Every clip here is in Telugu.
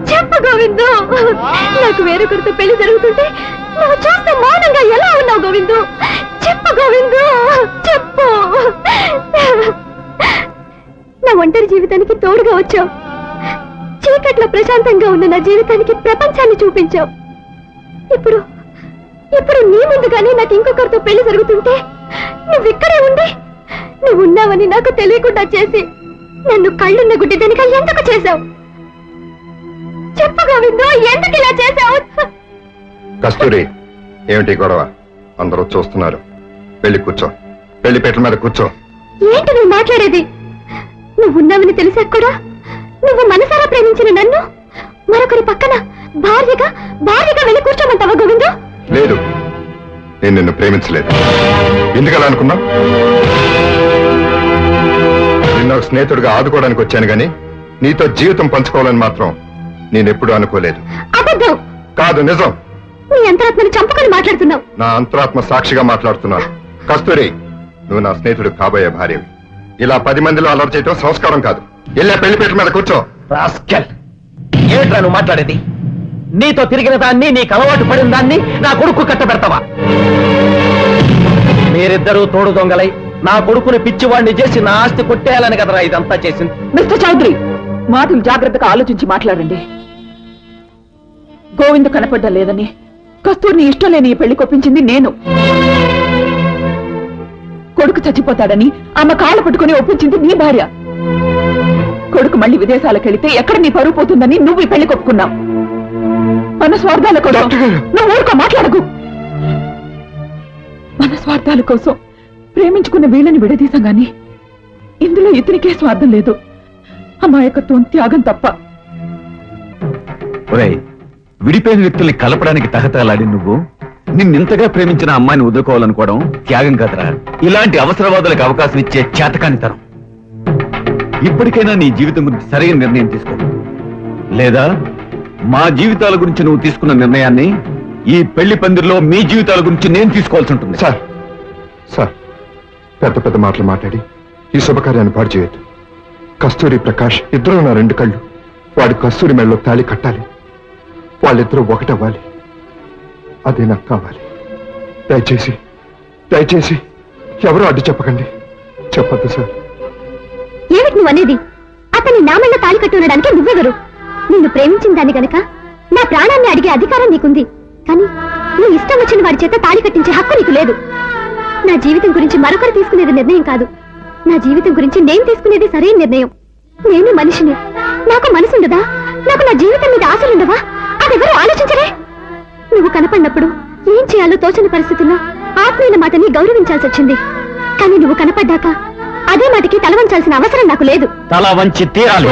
చెప్పు గోవిందు, నాకు వేరొకరితో పెళ్లి జరుగుతుంటే నువ్వు చూస్తే మౌనంగా ఎలా ఉన్నావు గోవిందు? చెప్పు గోవిందు, చెప్పు. నా ఒంటరి జీవితానికి తోడుగా వచ్చావు. చీకట్లో ప్రశాంతంగా ఉన్న నా జీవితానికి ప్రపంచాన్ని చూపించావు. ఇప్పుడు ఇప్పుడు నీ ముందుగానే నాకు ఇంకొకరితో పెళ్లి జరుగుతుంటే నువ్వు ఇక్కడే ఉండి నువ్వు ఉన్నావని నాకు తెలియకుండా చేసి నన్ను కళ్ళున్న గుడ్డిదనిగా ఎందుకు చేశావు? చెప్పు గోవిందు, ఎందుకు ఇలా చేశావు? కస్తూరి, ఏమిటి గొడవ? అందరూ చూస్తున్నారు. పెళ్లి కూర్చో, పెళ్లి పీటల మీద కూర్చో. ఏంటి నువ్వు మాట్లాడేది? నువ్వు ఉన్నావని తెలిసాక కూడా నువ్వు మనసారా ప్రేమించిన నన్ను మరొకరి పక్కన భార్యగా వెళ్ళి కూర్చోమంటావా గోవిందు? లేదు, నేను నిన్ను ప్రేమించలేదు. ఎందుకలా అనుకున్నావు? నిన్న స్నేహితుడిగా ఆదుకోవడానికి వచ్చాను గాని నీతో జీవితం పంచుకోవాలని మాత్రం నేనెప్పుడూ అనుకోలేదు. అబద్ధం. కాదు, నిజం. నీ అంతరాత్మని చంపుకొని మాట్లాడుతున్నావు. నా అంతరాత్మ సాక్షిగా మాట్లాడుతున్నాను. కస్తూరి, నువ్వు నా స్నేహితుడు కాబోయే భార్యవి. ఇలా 10 మందిలో అలర్ట్ చేయటం సంస్కారం కాదు. వెళ్ళే పెళ్లి పీటల మీద కూర్చో. రాస్కెల్, ఏమిట్రా నువ్వు మాట్లాడేది? నీతో తిరిగిన దాన్ని, నీకు అలవాటు పడిన దాన్ని నా కొడుకు కట్టబెడతావా? మీరిద్దరూ తోడు దొంగలై నా కొడుకుని పిచ్చివాడిని చేసి నా ఆస్తి కొట్టేయాలని కదరా ఇదంతా చేసింది. మిస్టర్ చౌదరి, మాటలు జాగ్రత్తగా ఆలోచించి మాట్లాడండి. గోవింద్ కనపడ్డా లేదని కస్తూరిని ఇష్టం లేని ఈ పెళ్లి కొప్పించింది నేను. కొడుకు చచ్చిపోతాడని ఆమె కాళ్ళ పట్టుకుని ఒప్పించింది నీ భార్య. కొడుకు మళ్ళీ విదేశాలకు వెళితే ఎక్కడ నీ పరువు పోతుందని నువ్వు ఈ పెళ్లి కొప్పుకున్నావు. మన స్వార్థాల కోసం నువ్వు ఊరుకో, మాట్లాడకు. మన స్వార్థాల కోసం ప్రేమించుకున్న వీళ్ళని విడదీశాం గాని ఇందులో ఇతనికే స్వార్థం లేదు. అమాయకత్వం, త్యాగం తప్ప. విడిపోయిన వ్యక్తుల్ని కలపడానికి తహతలాడి నువ్వు నిన్నింతగా ప్రేమించిన అమ్మాయిని వదులుకోవాలనుకోవడం త్యాగం కదరా. ఇలాంటి అవసరవాదులకు అవకాశం ఇచ్చే చేతకానితనం. ఇప్పటికైనా నీ జీవితం గురించి సరైన నిర్ణయం తీసుకో, లేదా మా జీవితాల గురించి నువ్వు తీసుకున్న నిర్ణయాన్ని ఈ పెళ్లి పందిరిలో మీ జీవితాల గురించి నేను తీసుకోవాల్సి ఉంటుంది. సార్, సార్, పెద్ద పెద్ద మాటలు మాట్లాడి ఈ శుభకార్యాన్ని పాడు చేయొద్దు. కస్తూరి, ప్రకాష్ ఇద్దరు నా 2 కళ్ళు. వాడి కస్తూరి మెడలో తాళి కట్టాలి. వాళ్ళిద్దరూ ఒకటవ్వాలి. అదే నాకు కావాలి. దయచేసి దయచేసి ఎవరూ అడ్డు చెప్పకండి. చెప్పద్దు సార్. ఏమిటి నువ్వు అనేది? అతని నా మెళ్ళ తాళి కట్టుకోవడానికి నువ్వెవరు? నిన్ను ప్రేమించిన దాన్ని గనక నా ప్రాణాన్ని అడిగే అధికారం నీకుంది. కానీ నీ ఇష్టం వచ్చిన వాడి చేత తాళి కట్టించే హక్కు నీకు లేదు. నా జీవితం గురించి మరొకరు తీసుకునేది నిర్ణయం కాదు. నా జీవితం గురించి నేను తీసుకునేది సరైన నిర్ణయం. నేను మనిషిని. నాకు మనసుండదా? నాకు నా జీవితం మీద ఆశలుండవా? అదెవరూ ఆలోచించరే. నువ్వు కనపడినప్పుడు ఏం చేయాలో తోచని పరిస్థితుల్లో ఆత్మీయుల మాటని గౌరవించాల్సి వచ్చింది. కానీ నువ్వు కనపడ్డాక అదే మాటకి తల వంచాల్సిన అవసరం నాకు లేదు. తల వంచి తీరాలి.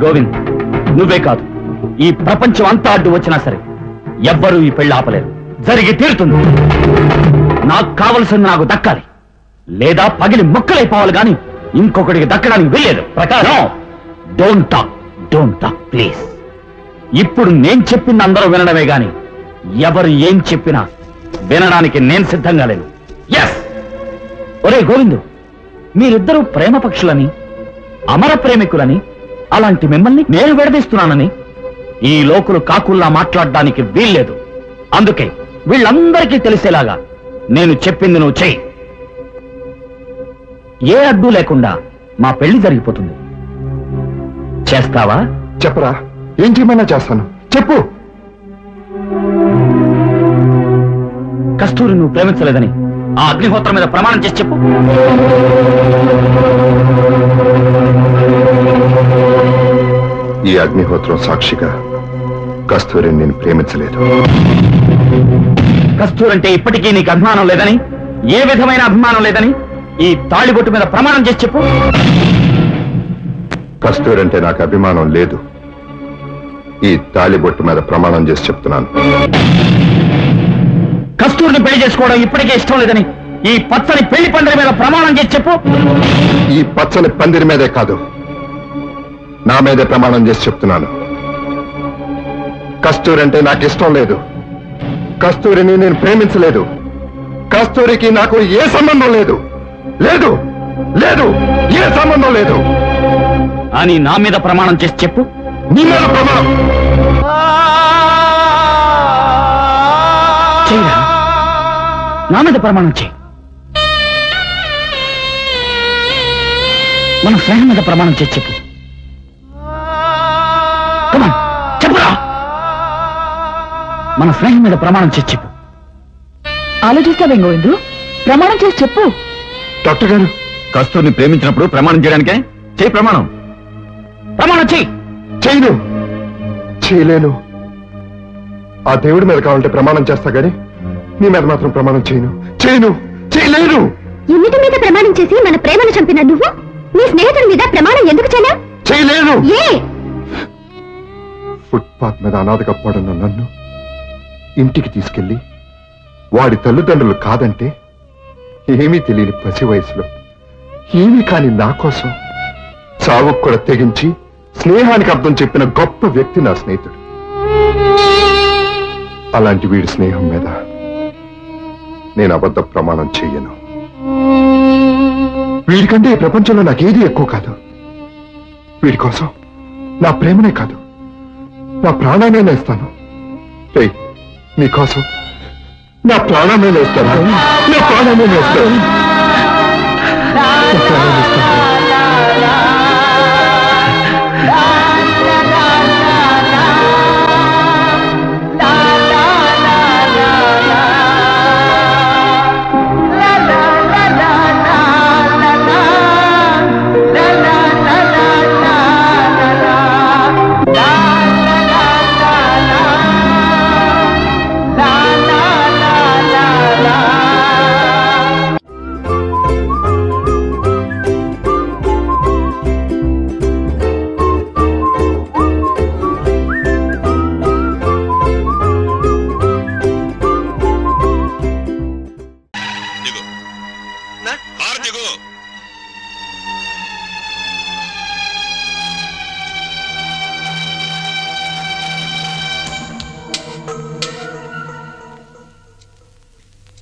గోవింద్, నువ్వే కాదు, ఈ ప్రపంచం అంతా అడ్డు వచ్చినా సరే ఎవ్వరూ ఈ పెళ్లి ఆపలేరు. జరిగి తీరుతుంది. నాకు కావలసింది నాకు దక్కాలి, లేదా పగిలి ముక్కలైపోవాలి గాని ఇంకొకటికి దక్కడానికి వీల్లేదు. ప్రకారం, డోంట్ టాక్ ప్లీజ్. ఇప్పుడు నేను చెప్పింది అందరూ వినడమే గాని ఎవరు ఏం చెప్పినా వినడానికి నేను సిద్ధంగా లేను. ఎస్. ఒరే గోవిందు, మీరిద్దరూ ప్రేమ పక్షులని, అమర ప్రేమికులని, అలాంటి మిమ్మల్ని నేను విడదీస్తున్నానని ఈ లోకులు కాకుల్లా మాట్లాడడానికి వీల్లేదు. అందుకే వీళ్ళందరికీ తెలిసేలాగా నేను చెప్పింది నువ్వు చెయ్యి. ఏ అడ్డు లేకుండా మా పెళ్లి జరిగిపోతుంది. చేస్తావా? చెప్పరా, ఏం చేయమన్నా చేస్తాను. చెప్పు. కస్తూరి నువ్వు ప్రేమించలేదని ఆ అగ్నిహోత్రం మీద ప్రమాణం చేసి చెప్పు. ఈ అగ్నిహోత్రం సాక్షిగా కస్తూరిని నేను ప్రేమించలేదు. కస్తూరంటే ఇప్పటికీ నీకు అభిమానం లేదని, ఏ విధమైన అభిమానం లేదని ఈ తాళిబొట్టు మీద ప్రమాణం చేసి చెప్పు. కస్తూరంటే నాకు అభిమానం లేదు. ఈ తాళిబొట్టు మీద ప్రమాణం చేసి చెప్తున్నాను. కస్తూరిని పెళ్లి చేసుకోవడం ఇప్పటికే ఇష్టం లేదని ఈ పచ్చని పెళ్లి పందిరి మీద ప్రమాణం చేసి చెప్పు. ఈ పచ్చని పందిరి మీదే కాదు, నా మీదే ప్రమాణం చేసి చెప్తున్నాను. కస్తూరంటే నాకు ఇష్టం లేదు. కస్తూరిని నేను ప్రేమించలేదు. కస్తూరికి నాకు ఏ సంబంధం లేదు. లేదు లేదు ఏ సంబంధం లేదు అని నా మీద ప్రమాణం చేసి చెప్పు. నీ మీద ప్రమాణం. చేయరా, నా మీద ప్రమాణం చేయి. మన స్నేహం మీద ప్రమాణం చేసి చెప్పు. Come on, చెప్పురా. మన స్నేహం మీద ప్రమాణం చేసి చెప్పు. ఆలోచిస్తావేం గోవిందు? ప్రమాణం చేసి చెప్పు. డాక్టర్ గారు, కస్తూరిని ప్రేమించినప్పుడు ప్రమాణం చేయడానికే చేయి ప్రమాణం. ప్రమాణం చేయి. చేయను, చేయలేను. ఆ దేవుడి మీద కావాలంటే ప్రమాణం చేస్తా గాని నీ మీద మాత్రం ప్రమాణం చేయను. చేయను, చేయలేను. ఎన్నిటి మీద ప్రమాణం చేసి మన ప్రేమను చంపిన నువ్వు నీ స్నేహితుడి మీద ప్రమాణం ఎందుకు చేయనా? చేయలేను. ఏ ఫుట్పాత్ మీద అనాథగా పడున్న నన్ను ఇంటికి తీసుకెళ్లి వాడి తల్లిదండ్రులు కాదంటే ఏమీ తెలియని పసి వయసులో ఏమీ కాని నా కోసం చావుకు కూడా తెగించి స్నేహానికి అర్థం చెప్పిన గొప్ప వ్యక్తి నా స్నేహితుడు. అలాంటి వీడి స్నేహం మీద నేను అబద్ధ ప్రమాణం చెయ్యను. వీడికంటే ఈ ప్రపంచంలో నాకేది ఎక్కువ కాదు. వీడి కోసం నా ప్రేమనే కాదు, నా ప్రాణాన్ని ఇస్తాను. నీకోసం నా ప్రాణాన్ని ఇస్తాను. నా ప్రాణాన్ని ఇస్తాను. నా ప్రాణాన్ని ఇస్తాను.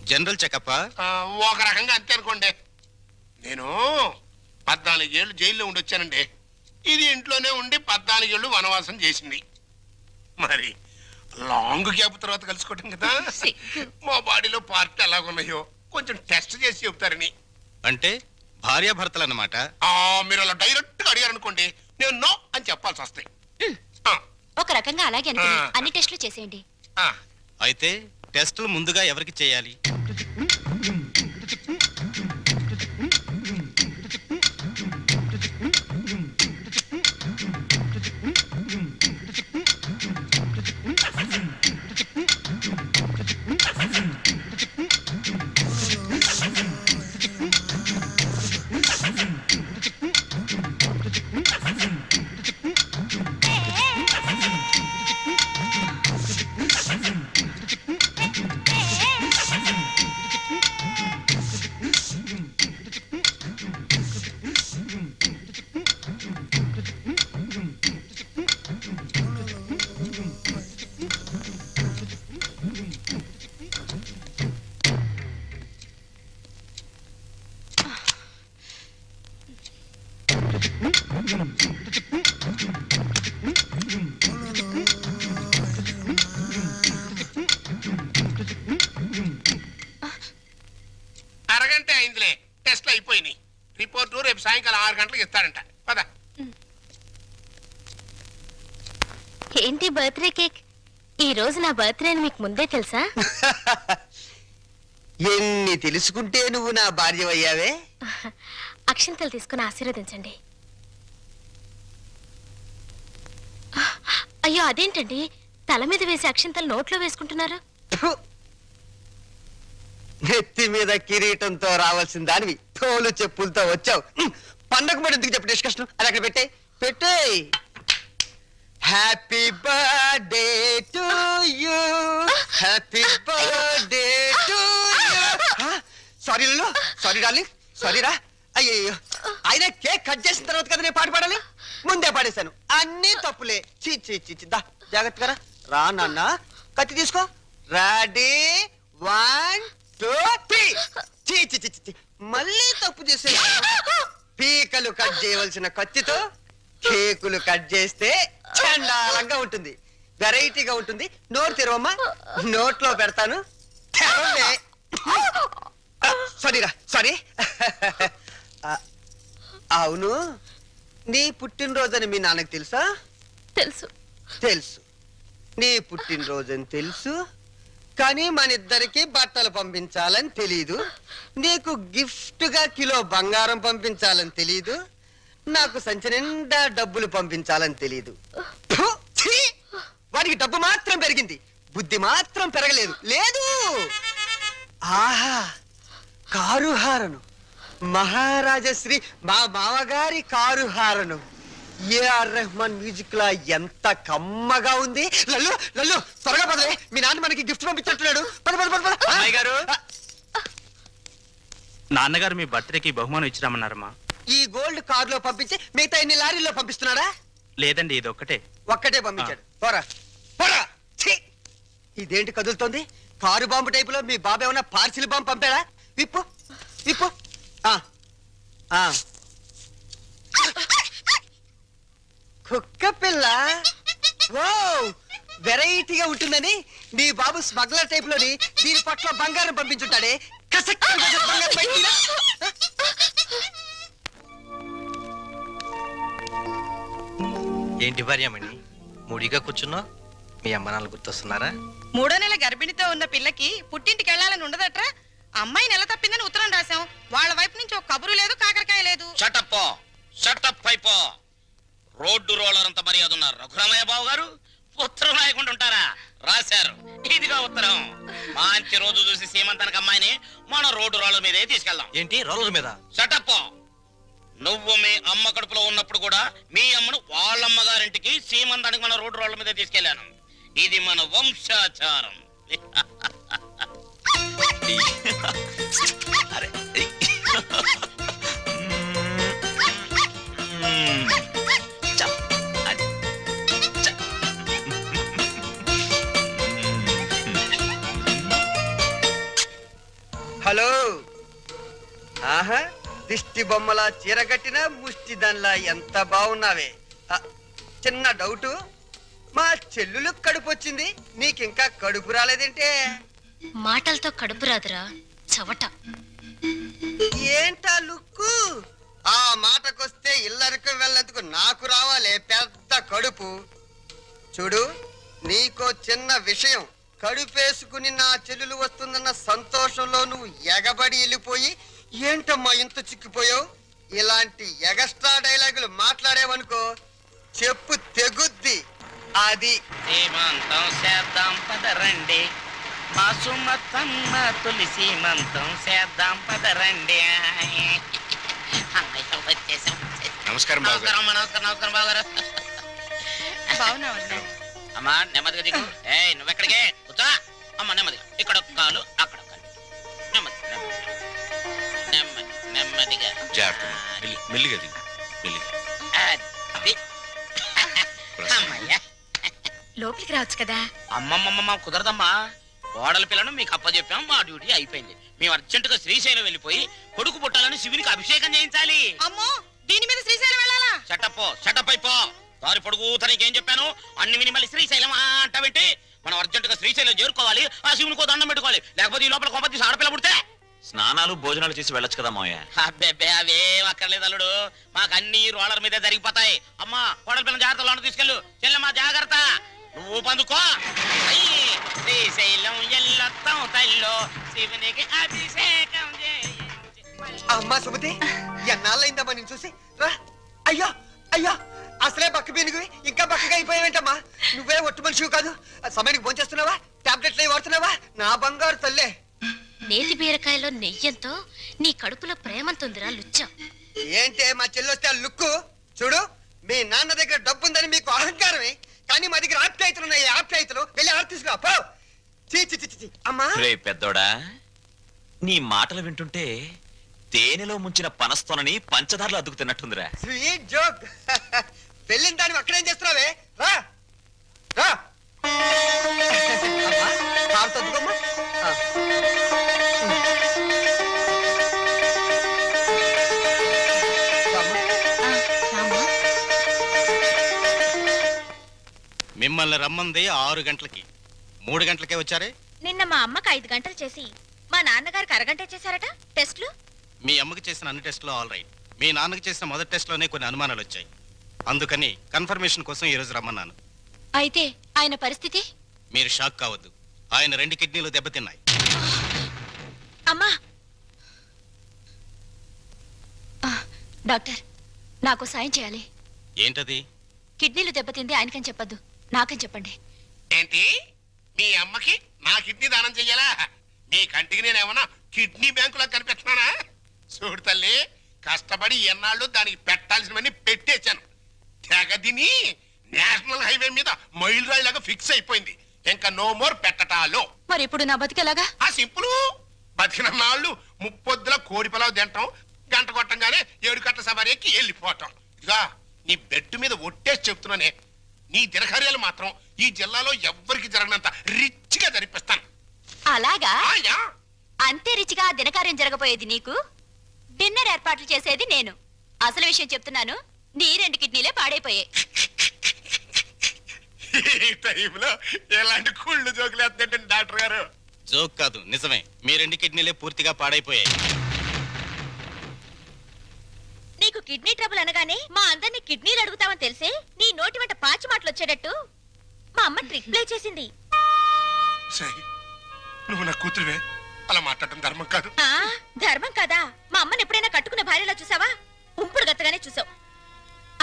జనరల్ చెకప్ ఒక రకంగా అంతే అనుకోండి. నేను 14 ఏళ్ళు జైల్లో ఉండొచ్చానండి. ఇది ఇంట్లోనే ఉండి 14 ఏళ్ళు వనవాసం చేసింది. మరి లాంగ్ గ్యాప్ తర్వాత కలుసుకోవటం కదా. మా బాడీలో పార్ట్ ఎలాగున్నాయో కొంచెం టెస్ట్ చేసి చెప్తారని. అంటే భార్యాభర్తలు అన్నమాట. మీరు అలా డైరెక్ట్ గా అడిగారు అనుకోండి, నేను నో అని చెప్పాల్సి వస్తాయి. ఒక రకంగా అలాగే అనుకుని అన్ని టెస్టులు చేసేయండి. అయితే టెస్టులు ముందుగా ఎవరికి చేయాలి? అరగంట అయిందిలే, టెస్ట్లు అయిపోయినాయి. రిపోర్టు రేపు సాయంకాలం 6 గంటలకు ఇస్తాడంట. పద. ఏంటి బర్త్డే కేక్? ఈ రోజు నా బర్త్డే అని మీకు ముందే తెలుసా? ఎన్ని తెలుసుకుంటే నువ్వు నా భార్యవయ్యావే. అక్షింతలు తీసుకుని ఆశీర్వదించండి. అయ్యో అదేంటండి, తల మీద వేసి అక్షింతలు నోట్లో వేసుకుంటున్నారు? ఫు! నెత్తి మీద కిరీటంతో రావాల్సిన దానివి తోలు చెప్పులతో వచ్చావు. పండగ పడి ఎందుకు చెప్పు డిస్కషన్, అది అక్కడ పెట్టే. Happy birthday to you, happy birthday to you. Sorry Lillu, sorry darling, sorry రా. అయ్యో, ఆయన కేక్ కట్ చేసిన తర్వాత కదా నేను పాట పాడాలి, ముందే పాడేశాను. అన్ని తప్పులే. చీ చీ చీ చీ. దా జాగ్రత్తగా రా నాన్న, కత్తి తీసుకో. రెడీ 1 2 3. చీ చీ చీ చీ, మళ్ళీ తప్పు చేసే. పీకలు కట్ చేయవలసిన కత్తితో కేకులు కట్ చేస్తే చండాలంగా ఉంటుంది, వెరైటీగా ఉంటుంది. నోరు తెరవమ్మా, నోట్లో పెడతాను. సారీరా, సారీ. అవును, నీ పుట్టినరోజని మీ నాన్నకు తెలుసా? తెలుసు. తెలుసు, నీ పుట్టినరోజని తెలుసు, కానీ మన ఇద్దరికి బట్టలు పంపించాలని తెలీదు. నీకు గిఫ్ట్ గా కిలో బంగారం పంపించాలని తెలీదు. నాకు సంచి నిండా డబ్బులు పంపించాలని తెలీదు. ఫు! ఛీ! వాడికి డబ్బు మాత్రం పెరిగింది, బుద్ధి మాత్రం పెరగలేదు. లేదు. ఆహా, కారు హారను, మహారాజశ్రీ మా మామగారి car horn. AR Rahman music లా ఎంత కమ్మగా ఉంది. లల్లు లల్లు, త్వరగా పదలే, మీ నాన్న మనకి గిఫ్ట్ పంపించట్లేడు. పద పద పద పద. అమ్మాయి గారు, నాన్నగారు మీ బర్త్డేకి బహుమానం ఇచ్చిరామన్నారమ్మా. ఈ గోల్డ్ కార్ లో పంపించి మిగతా ఎన్ని లారీల్లో పంపిస్తున్నాడా? లేదండి, ఇది ఒక్కటే. ఒక్కటే పంపించాడు. పోరా పోరా. ఛీ! ఇదేంటి కదులుతోంది? కారు బాంబు టైపులో మీ బాబు ఏమన్నా పార్సిల్ బాంబు పంపాడా? విప్పు విప్పు. కుక్క పిల్ల. ఓ, వెరైటీగా ఉంటుందని నీ బాబు స్మగ్లర్ టైప్ లోని దీని పట్ల బంగారం పంపించుంటాడే. కసక్ బంగారం బయటికి. ఏంటి భార్యమణి ముడిగా కూర్చున్నా? మీ అమ్మ నాన్న గుర్తొస్తున్నారా? 3వ నెల గర్భిణితో ఉన్న పిల్లకి పుట్టింటికి వెళ్ళాలని ఉండదట్రా. అమ్మాయి నెల తప్పిందని ఉత్తరం రాశాం. వాళ్ళ వైపు నుంచి ఒక కబురు లేదు, కాకరకాయ లేదు. షటప్ అయిపో. రోడ్డు రోలర్ అంత మర్యాద ఉన్నారు రఘురామయ్య బాబు గారు. ఉత్తరం రాయకుండా ఉంటారా? రాశారు. ఇదిగా ఉత్తరం. మంచి రోజు చూసి సీమంతానికి అమ్మాయిని మన రోడ్డు రోలర్ మీదే తీసుకెళ్దాం. ఏంటి రోలర్ మీద? షటప్. నువ్వు మీ అమ్మ కడుపులో ఉన్నప్పుడు కూడా మీ అమ్మను వాళ్ళమ్మ గారింటికి సీమంతానికి మన రోడ్డు రోలర్ మీద తీసుకెళ్లాను. ఇది మన వంశాచారం. అరే హలో. ఆహా, దిష్టి బొమ్మలా చీరగట్టిన ముష్టి దానిలా ఎంత బాగున్నావే. చిన్న డౌటు, మా చెల్లులు కడుపు వచ్చింది, నీకింకా కడుపు రాలేదేంటే? మాటలతో కడుపు రాదురా చవట. ఏంటా లుక్కు? ఆ మాటకొస్తే ఇల్లరికి వెళ్ళేందుకు నాకు రావాలే పెద్ద కడుపు. చూడు, నీకో చిన్న విషయం. కడుపేసుకుని నా చెల్లెలు వస్తుందన్న సంతోషంలో నువ్వు ఎగబడి వెళ్ళిపోయి ఏంటమ్మా ఇంత చిక్కిపోయావు? ఇలాంటి ఎగస్ట్రా డైలాగులు మాట్లాడేవనుకో చెప్పు తెగుద్ది. అది సీమంతం చేద్దాం పదరండి, మా సుమతమ్మ తొలి సీమంతం చేద్దాం పదరండి. నమస్కారం నమస్కారం నమస్కారం బాగారు. బాగున్నావు. అమ్మా నెమ్మదిగా దిగు. నువ్వెక్కడికే కూర్చో. అమ్మ నెమ్మదిగా, ఇక్కడ ఒక కాలు అక్కడ ఒక కాలు. నెమ్మది నెమ్మది నెమ్మదిగా మెల్లిగా దిగు, మెల్లిగా. అది. అమ్మయ్యా, లోపలికి రావచ్చు కదా. అమ్మమ్మమ్మ కుదరదమ్మా. కోడల పిల్లను మీకు అప్పచెప్పాం, మా డ్యూటీ అయిపోయింది. మేము అర్జెంటుగా శ్రీశైలం వెళ్ళిపోయి కొడుకు పుట్టాలని శివునికి అభిషేకం చేయించాలి. అమ్మో, దీని మీద శ్రీశైలం వెళ్ళాలా? షటప్ అయిపో. దారి పొడుగు తనకేం చెప్పాను అన్ని విని మళ్ళీ శ్రీశైలం అంటావేంటి? మనం అర్జెంటుగా శ్రీశైలం చేరుకోవాలి, ఆ శివునికో దండం పెట్టుకోవాలి. లేకపోతే ఈ లోపల కొంప తీసి ఆడపిల్ల పుడితే స్నానాలు భోజనాలు చేసి వెళ్ళొచ్చు కదా మావయ్య. అబ్బే అవేం అక్కర్లేదు అల్లుడు, మాకు అన్ని రోలర్ మీదే జరిగిపోతాయి. అమ్మా కోడల పిల్లల జాగ్రత్త తీసుకెళ్ళు. చెల్లెమ్మా జాగ్రత్త, నువ్వు పందుకో. శ్రీశైలం ఎల్లొత్తం తల్లో శివునికి అభిషేకం అమ్మా సుమతి ఎన్నాళ్ళైందమ్మా నేను చూసి రా. అయ్యో అయ్యో అసలే బక్క పీనుగువి ఇంకా బక్కగా అయిపోయావేంటమ్మా? నువ్వే ఒట్టు మనిషివి కాదు. సమయానికి భోంచేస్తున్నావా? టాబ్లెట్లు అవి వాడుతున్నావా? నా బంగారు తల్లే. నేతి బీరకాయలో నెయ్యంతో నీ కడుపులో ప్రేమంతుందిరా లుచ్చం. ఏంటే మా చెల్లొస్తే ఆ లుక్కు చూడు. మీ నాన్న దగ్గర డబ్బుందని మీకు అహంకారమే, కానీ మా దగ్గర ఆప్యాయతలు ఉన్నాయి. ఆప్యాయతలు వెళ్ళి ఆడ తీసుకురా పో. చీ చీ చీ చీ. అమ్మా రే పెద్దోడా, నీ మాటలు వింటుంటే తేనెలో ముంచిన పనస్తోనని పంచదారలు అద్దుకు తిన్నట్టుందిరా. Sweet joke. వెళ్ళిన దాన్ని అక్కడేం చేస్తున్నావే? రా రా. అమ్మా, కారు తద్దుకోమ్మా. మిమ్మల్ని రమ్మంది 6 గంటలకి, 3 గంటలకే వచ్చారే. నిన్న మా అమ్మకి 5 గంటలు చేసి మా నాన్నగారికి అరగంట చేశారట టెస్ట్లు. మీ అమ్మకి చేసిన అన్ని టెస్టులు ఆల్ రైట్. మీ నాన్నకి చేసిన మొదటి టెస్ట్లోనే కొన్ని అనుమానాలు వచ్చాయి. అందుకని కన్ఫర్మేషన్ కోసం ఈ రోజు రమ్మన్నాను. అయితే ఆయన పరిస్థితి? మీరు షాక్ కావద్దు. ఆయన 2 కిడ్నీలు దెబ్బతిన్నాయి. అమ్మా డాక్టర్, నాకు సాయం చేయాలి. ఏంటది? కిడ్నీలు దెబ్బతింది ఆయనకని చెప్పద్దు, నాకని చెప్పండి. ఏంటి మీ అమ్మకి నా కిడ్నీ దానం చెయ్యాలా? మీ కంటికి నేనేమన్నా కిడ్నీ బ్యాంకులో కనిపిస్తున్నానా? చూడు తల్లి, కష్టపడి ఎన్నాళ్ళు దానికి పెట్టాల్సినవన్నీ పెట్టేశాను. తెగదిని నేషనల్ హైవే మీద మైల్ రాయిలాగా ఫిక్స్ అయిపోయింది. ఇంకా నో మోర్ పెట్టటాలు. మరి ఇప్పుడు నా బతికేలాగా? ఆ సింపుల్. బతికిన నాళ్ళు ముప్పొద్దుల కోడి పొలావు తింటాం, గంట కొట్టంగానే 7 గంటల సవారీ ఎక్కి వెళ్ళిపోవటం. ఇదిగా నీ బెడ్ మీద ఒట్టేసి చెప్తున్నానే, నీ దినకార్యాలు మాత్రం ఈ జిల్లాలో ఎవ్వరికి జరగనంత రిచ్ గా జరిపిస్తాను. అలాగా? అంతే రిచిగా ఆ దినకార్యం జరగబోయేది నీకు, డిన్నర్ ఏర్పాట్లు చేసేది నేను. అసలు విషయం చెప్తున్నాను, నీ 2 కిడ్నీలే పాడైపోయాయి. ఈ టైంలో ఎలాంటి కుళ్ళు జోకులు వేస్తుంటే డాక్టర్ గారు? జోక్ కాదు, నిజమే. మీ 2 కిడ్నీలే పూర్తిగా పాడైపోయాయి. నీకు కిడ్నీ ట్రబుల్ అనగానే మా అందరినీ కిడ్నీలు అడుగుతామని తెలిసే నీ నోటి వెంట పాచి మాటలు వచ్చేటట్టు మా అమ్మ ట్రిక్ ప్లే చేసింది. సై, నువ్వు నా కూతురువే, అలా మాట్లాడటం ధర్మం కాదు. ధర్మం కాదా? మా అమ్మని ఎప్పుడైనా కట్టుకున్న భార్యలా చూసావా? ఉంపుడు గత్తగానే చూసావు.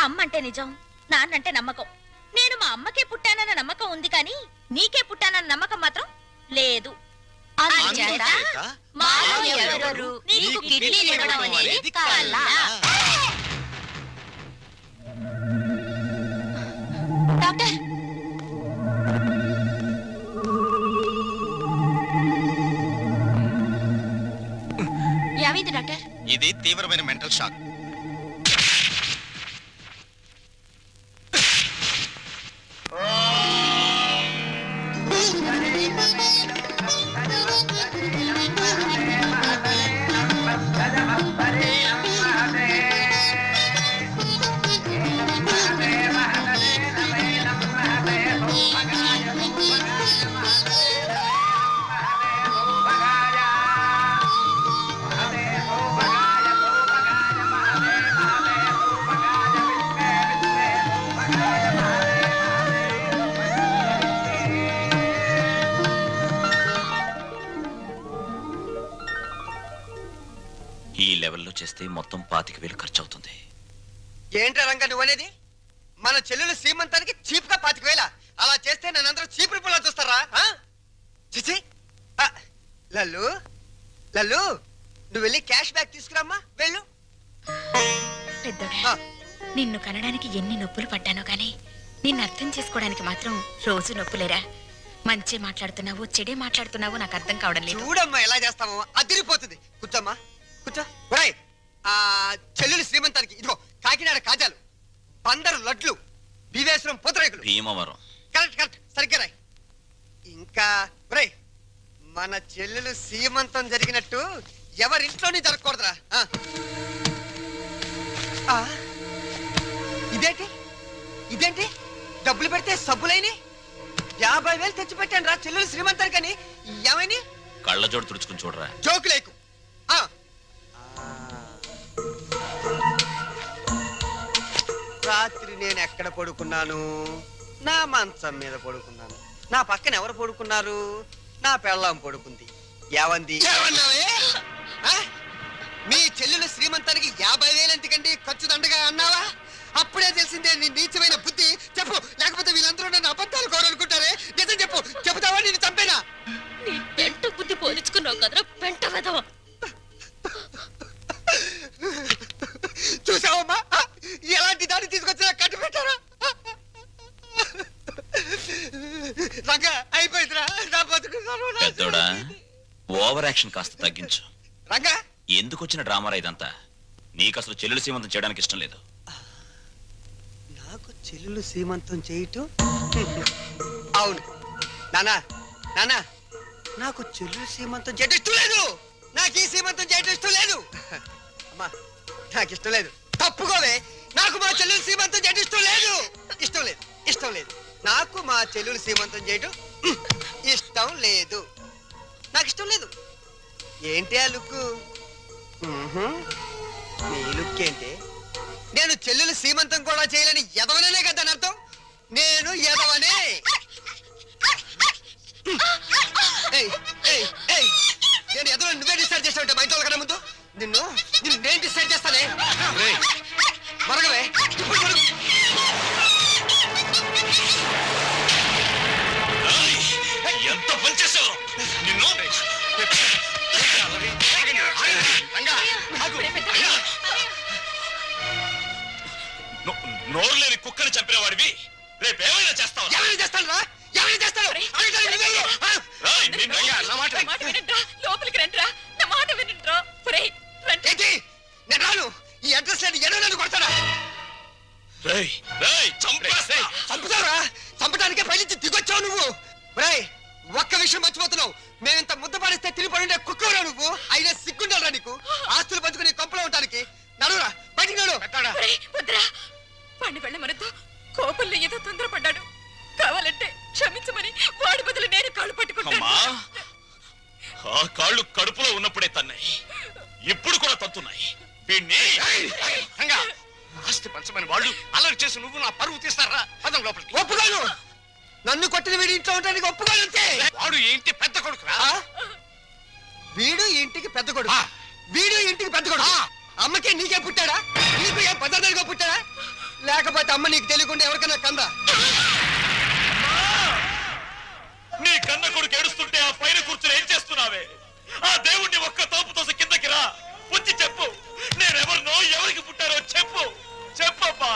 అమ్మ అంటే నిజం, నాన్నంటే నమ్మకం. నేను మా అమ్మకే పుట్టానన్న నమ్మకం ఉంది, కానీ నీకే పుట్టానన్న నమ్మకం మాత్రం లేదు. అందుచేత మాలో ఎవరెవరు నీకు కిడ్నీలు ఇవ్వడం అనేది కల. డాక్టర్, ఏమైంది డాక్టర్? ఇది తీవ్రమైన మెంటల్ షాక్. ఈ లెవెల్లో చేస్తే మొత్తం 25,000 ఖర్చు అవుతుంది. ఏంట్రా రంగా నువ్వనేది? మన చెల్లెలు శ్రీమంతానికి చీప్ గా 25,000? అలా చేస్తే నన్నందరూ చీప్ రిపుల్లా చూస్తారా? చిచి. లల్లు లల్లు, నువ్వు వెళ్ళి క్యాష్ బ్యాక్ తీసుకురామ్మా, వెళ్ళు. పెద్దోడా, నిన్ను కనడానికి ఎన్ని నొప్పులు పడ్డానో గానీ నిన్ను అర్థం చేసుకోవడానికి మాత్రం రోజు నొప్పులేరా. మంచి మాట్లాడుతున్నావు, చెడే మాట్లాడుతున్నావు నాకు అర్థం కావడం లేదు. చూడమ్మా ఎలా చేస్తామో, అదిరిపోతుంది. కూర్చోమ్మా, కూర్చో. చెల్లెలు శ్రీమంతానికి ఇదిగో కాకినాడ కాజాలు, 12 లడ్లు, బీవేశ్వరం పూతరేకులు. భీమవరం. కరెక్ట్ కరెక్ట్, సరిగ్గా రాయ్. ఇంకా మన చెల్లెలు శ్రీమంతం జరిగినట్టు ఎవరింట్లోనే జరగకూడదురా. ఇదేంటి ఇదేంటి డబ్బులు పెడితే సబ్బులైని 50,000 తెచ్చి పెట్టాను రా చెల్లెలు శ్రీమంతానికని. ఏమైనా కళ్ళజోడు తుడుచుకుని చూడరా. జోకులేకు. రాత్రి నేను ఎక్కడ పడుకున్నాను? నా మంచం మీద పడుకున్నాను. నా పక్కన ఎవరు పడుకున్నారు? నా పెళ్ళాం పడుకుంది. ఏవంది? మీ చెల్లెలు శ్రీమంతానికి 50,000 ఎందుకండి ఖర్చు దండగా అన్నావా? అప్పుడే తెలిసిందే నీ నీచమైన బుద్ధి. చెప్పు, లేకపోతే వీళ్ళందరూ నన్ను అబద్ధాలు కోరనుకుంటారే. నిజం చెప్పు, చెబుతావా నేను చంపేనా? నీ పెంట బుద్ధి పోల్చుకున్నావు కదరా పెంట వెదవ. చూసావమ్మా ఎలాంటి దాన్ని తీసుకొచ్చినా కట్టు పెట్టారా? రంగా అయిపోయిందిరా నా బతుకు. పెద్దోడా, ఓవర్ యాక్షన్ కాస్త తగ్గించు. రంగా, ఎందుకు వచ్చిన డ్రామారా ఇదంతా? నీకు అసలు చెల్లెలు సీమంతం చేయడానికి ఇష్టం లేదు. నాకు చెల్లెలు సీమంతం చేయటం? అవును నానా, నానా నాకు చెల్లెలు సీమంతం చేయటం ఇష్టం లేదు. నాకు ఈ సీమంతం చేయటం ఇష్టం లేదు. అమ్మా నాకు ఇష్టం లేదు. తప్పుకోవే. నాకు మా చెల్లెలు సీమంతం చేయటం ఇష్టం లేదు. ఇష్టం లేదు, ఇష్టం లేదు. నాకు మా చెల్లెలు సీమంతం చేయటం ఇష్టం లేదు. నాకు ఇష్టం లేదు. ఏంటి ఆ లుక్? నీ లుక్ ఏంటి? నేను చెల్లెలు సీమంతం కూడా చేయలేని ఎదవననే కదా అని అర్థం. నేను ఎదవనే. నేను ఎదవని నువ్వే డిసైడ్ చేస్తావంటే మా ఇంట్లో కన్నా ముందు నిన్ను నేను డిసైడ్ చేస్తానే. మరగవే ఇప్పుడు మరుగు. ఎంత పనిచేసావు నిన్ను! నోరు లేని కుక్కని చంపిన వాడివి రేపేమైనా చేస్తావు? ఎవరైనా చేస్తాను రా, ఎవరైనా చేస్తాను. లోపలికి రండిరా, నా మాట వినండిరా. ఏంటి నేను రాను. ఈ అడ్రస్ లేని ఎన్నో నన్ను కొడతాడా? చంపుతావురా? చంపడానికే పైనుంచి దిగొచ్చావు నువ్వు. ఒక్క విషయం మర్చిపోతున్నావు. మేమింత ముద్ద పడిస్తే తిరిగిపడి కుక్కవరా నువ్వు. అయినా సిగ్గుండాలరా నీకు? ఆస్తులు పంచుకుని కొంపలో ఉండడానికి. నడురా, బయటికి నడు. వాడిని వెళ్ళమనద్దు. కోపంలో ఏదో తొందరపడ్డాడు. కావాలంటే క్షమించమని వాడి బదులు నేను కాళ్ళు పట్టుకుంటాను. ఆ కాళ్ళు కడుపులో ఉన్నప్పుడే తన్నాయి, ఇప్పుడు కూడా తత్తున్నాయి. వీణ్ణి ఆస్తి పంచమని వాళ్ళు అలర్ట్ చేసి నువ్వు నా పరువు తీస్తారా? పదం లోపలికి. ఒప్పుకోను. నన్ను కొట్టిన వీడి ఇంట్లో ఉండడానికి ఒప్పుకోను అంతే. వాడు ఏంటి పెద్ద కొడుకురా? వీడు ఇంటికి పెద్ద కొడుకు. వీడు ఇంటికి పెద్ద కొడుకు. అమ్మకే నీకే పుట్టాడా? నీకు ఏం పద్ధతిగా పుట్టాడా? లేకపోతే అమ్మ నీకు తెలియకుండా ఎవరికైనా కందా? నీ కన్న కొడుకు ఏడుస్తుంటే ఆ పైన కూర్చుని ఏం చేస్తున్నావే? ఆ దేవుణ్ణి ఒక్క తోపు తోసి కిందకి రా, వచ్చి చెప్పు. నేనెవరినో, ఎవరికి పుట్టారో చెప్పు. చెప్పమ్మా.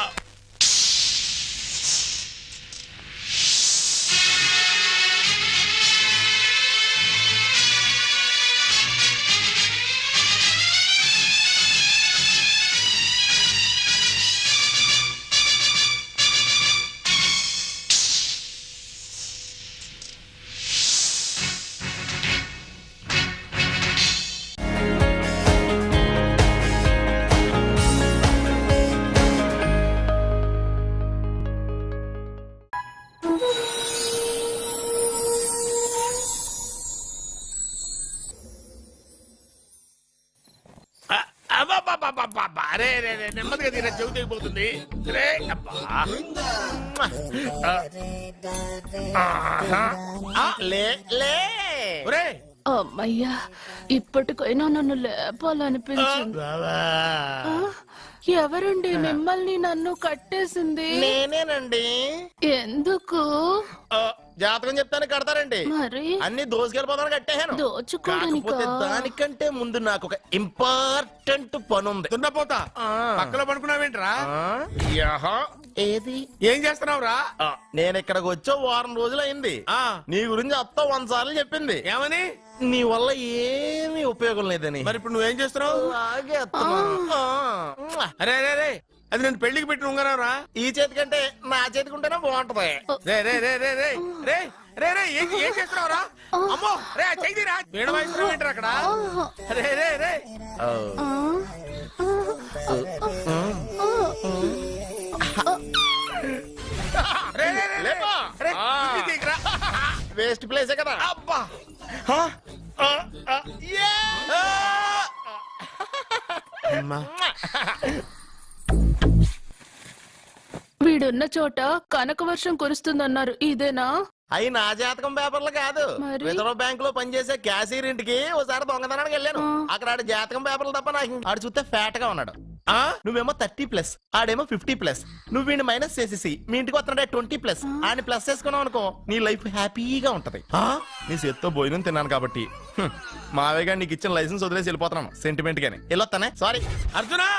అరే రే రే, నెమ్మదిగా తీరా, చెవి తెగిపోతుంది. రే అబ్బా. లే లే. ఒరే అమ్మయ్యా, ఇప్పటికైనా నన్ను లేపాలనిపించింది. ఎవరండి మిమ్మల్ని నన్ను కట్టేసింది? నేనేనండి. ఎందుకు? జాతకం చెప్తాను కడతారండి. మరి అన్ని దోసుకెళ్ళిపోతాను కట్టేహాను. దోచుకోవడానికా? దానికంటే ముందు నాకు ఒక ఇంపార్టెంట్ పని ఉంది. దున్నపోతా పక్కలో పడుకున్నావేంట్రా? ఏది ఏం చేస్తున్నావురా? నేను ఇక్కడికి వచ్చా వారం రోజులు అయింది. నీ గురించి అత్త 100 సార్లు చెప్పింది. ఏమని? నీ వల్ల ఏమీ ఉపయోగం లేదని. మరి ఇప్పుడు నువ్వేం చేస్తున్నావు? అరే అరే రే, అది నేను పెళ్లికి పెట్టిన ఉంగరం రా. ఈ చేతి కంటే నా చేతికి ఉంటేనే బాగుంటది. రే రే రే రే రే రే రే రే ఏం చేస్తున్నావు రా? అమ్మో రే, చెయ్యిరా. వీడ వయసు ఏంటారు అక్కడ? రే రే రే వేస్ట్ ప్లేసే కదా. అబ్బా వీడున్న చోట కనక వర్షం కురుస్తుందన్నారు, ఇదేనా? అవి నా జాతకం పేపర్లు కాదు. మరి? రిజర్వ్ బ్యాంక్ లో పనిచేసే క్యాషియర్ ఇంటికి ఓసారి దొంగతనానికి వెళ్ళాను. అక్కడ ఆడి జాతకం పేపర్లు తప్ప నాకు ఆడు చూస్తే ఫ్యాట్ గా ఉన్నాడు. నువ్వేమో 30+, ఆడేమో 50+. నువ్వు వీడిని మైనస్ చేసేసి మీ ఇంటికి వస్తున్నాడే 20+. ఆడిని ప్లస్ చేసుకున్నావు అనుకో నీ లైఫ్ హ్యాపీగా ఉంటది. నీ చేత్తో భోజనం తిన్నాను కాబట్టి మావేగా నీకు ఇచ్చిన లైసెన్స్ వదిలేసి వెళ్ళిపోతున్నాను సెంటిమెంట్ గానే. వెళ్ళొస్తానే. సారీ. అర్జునా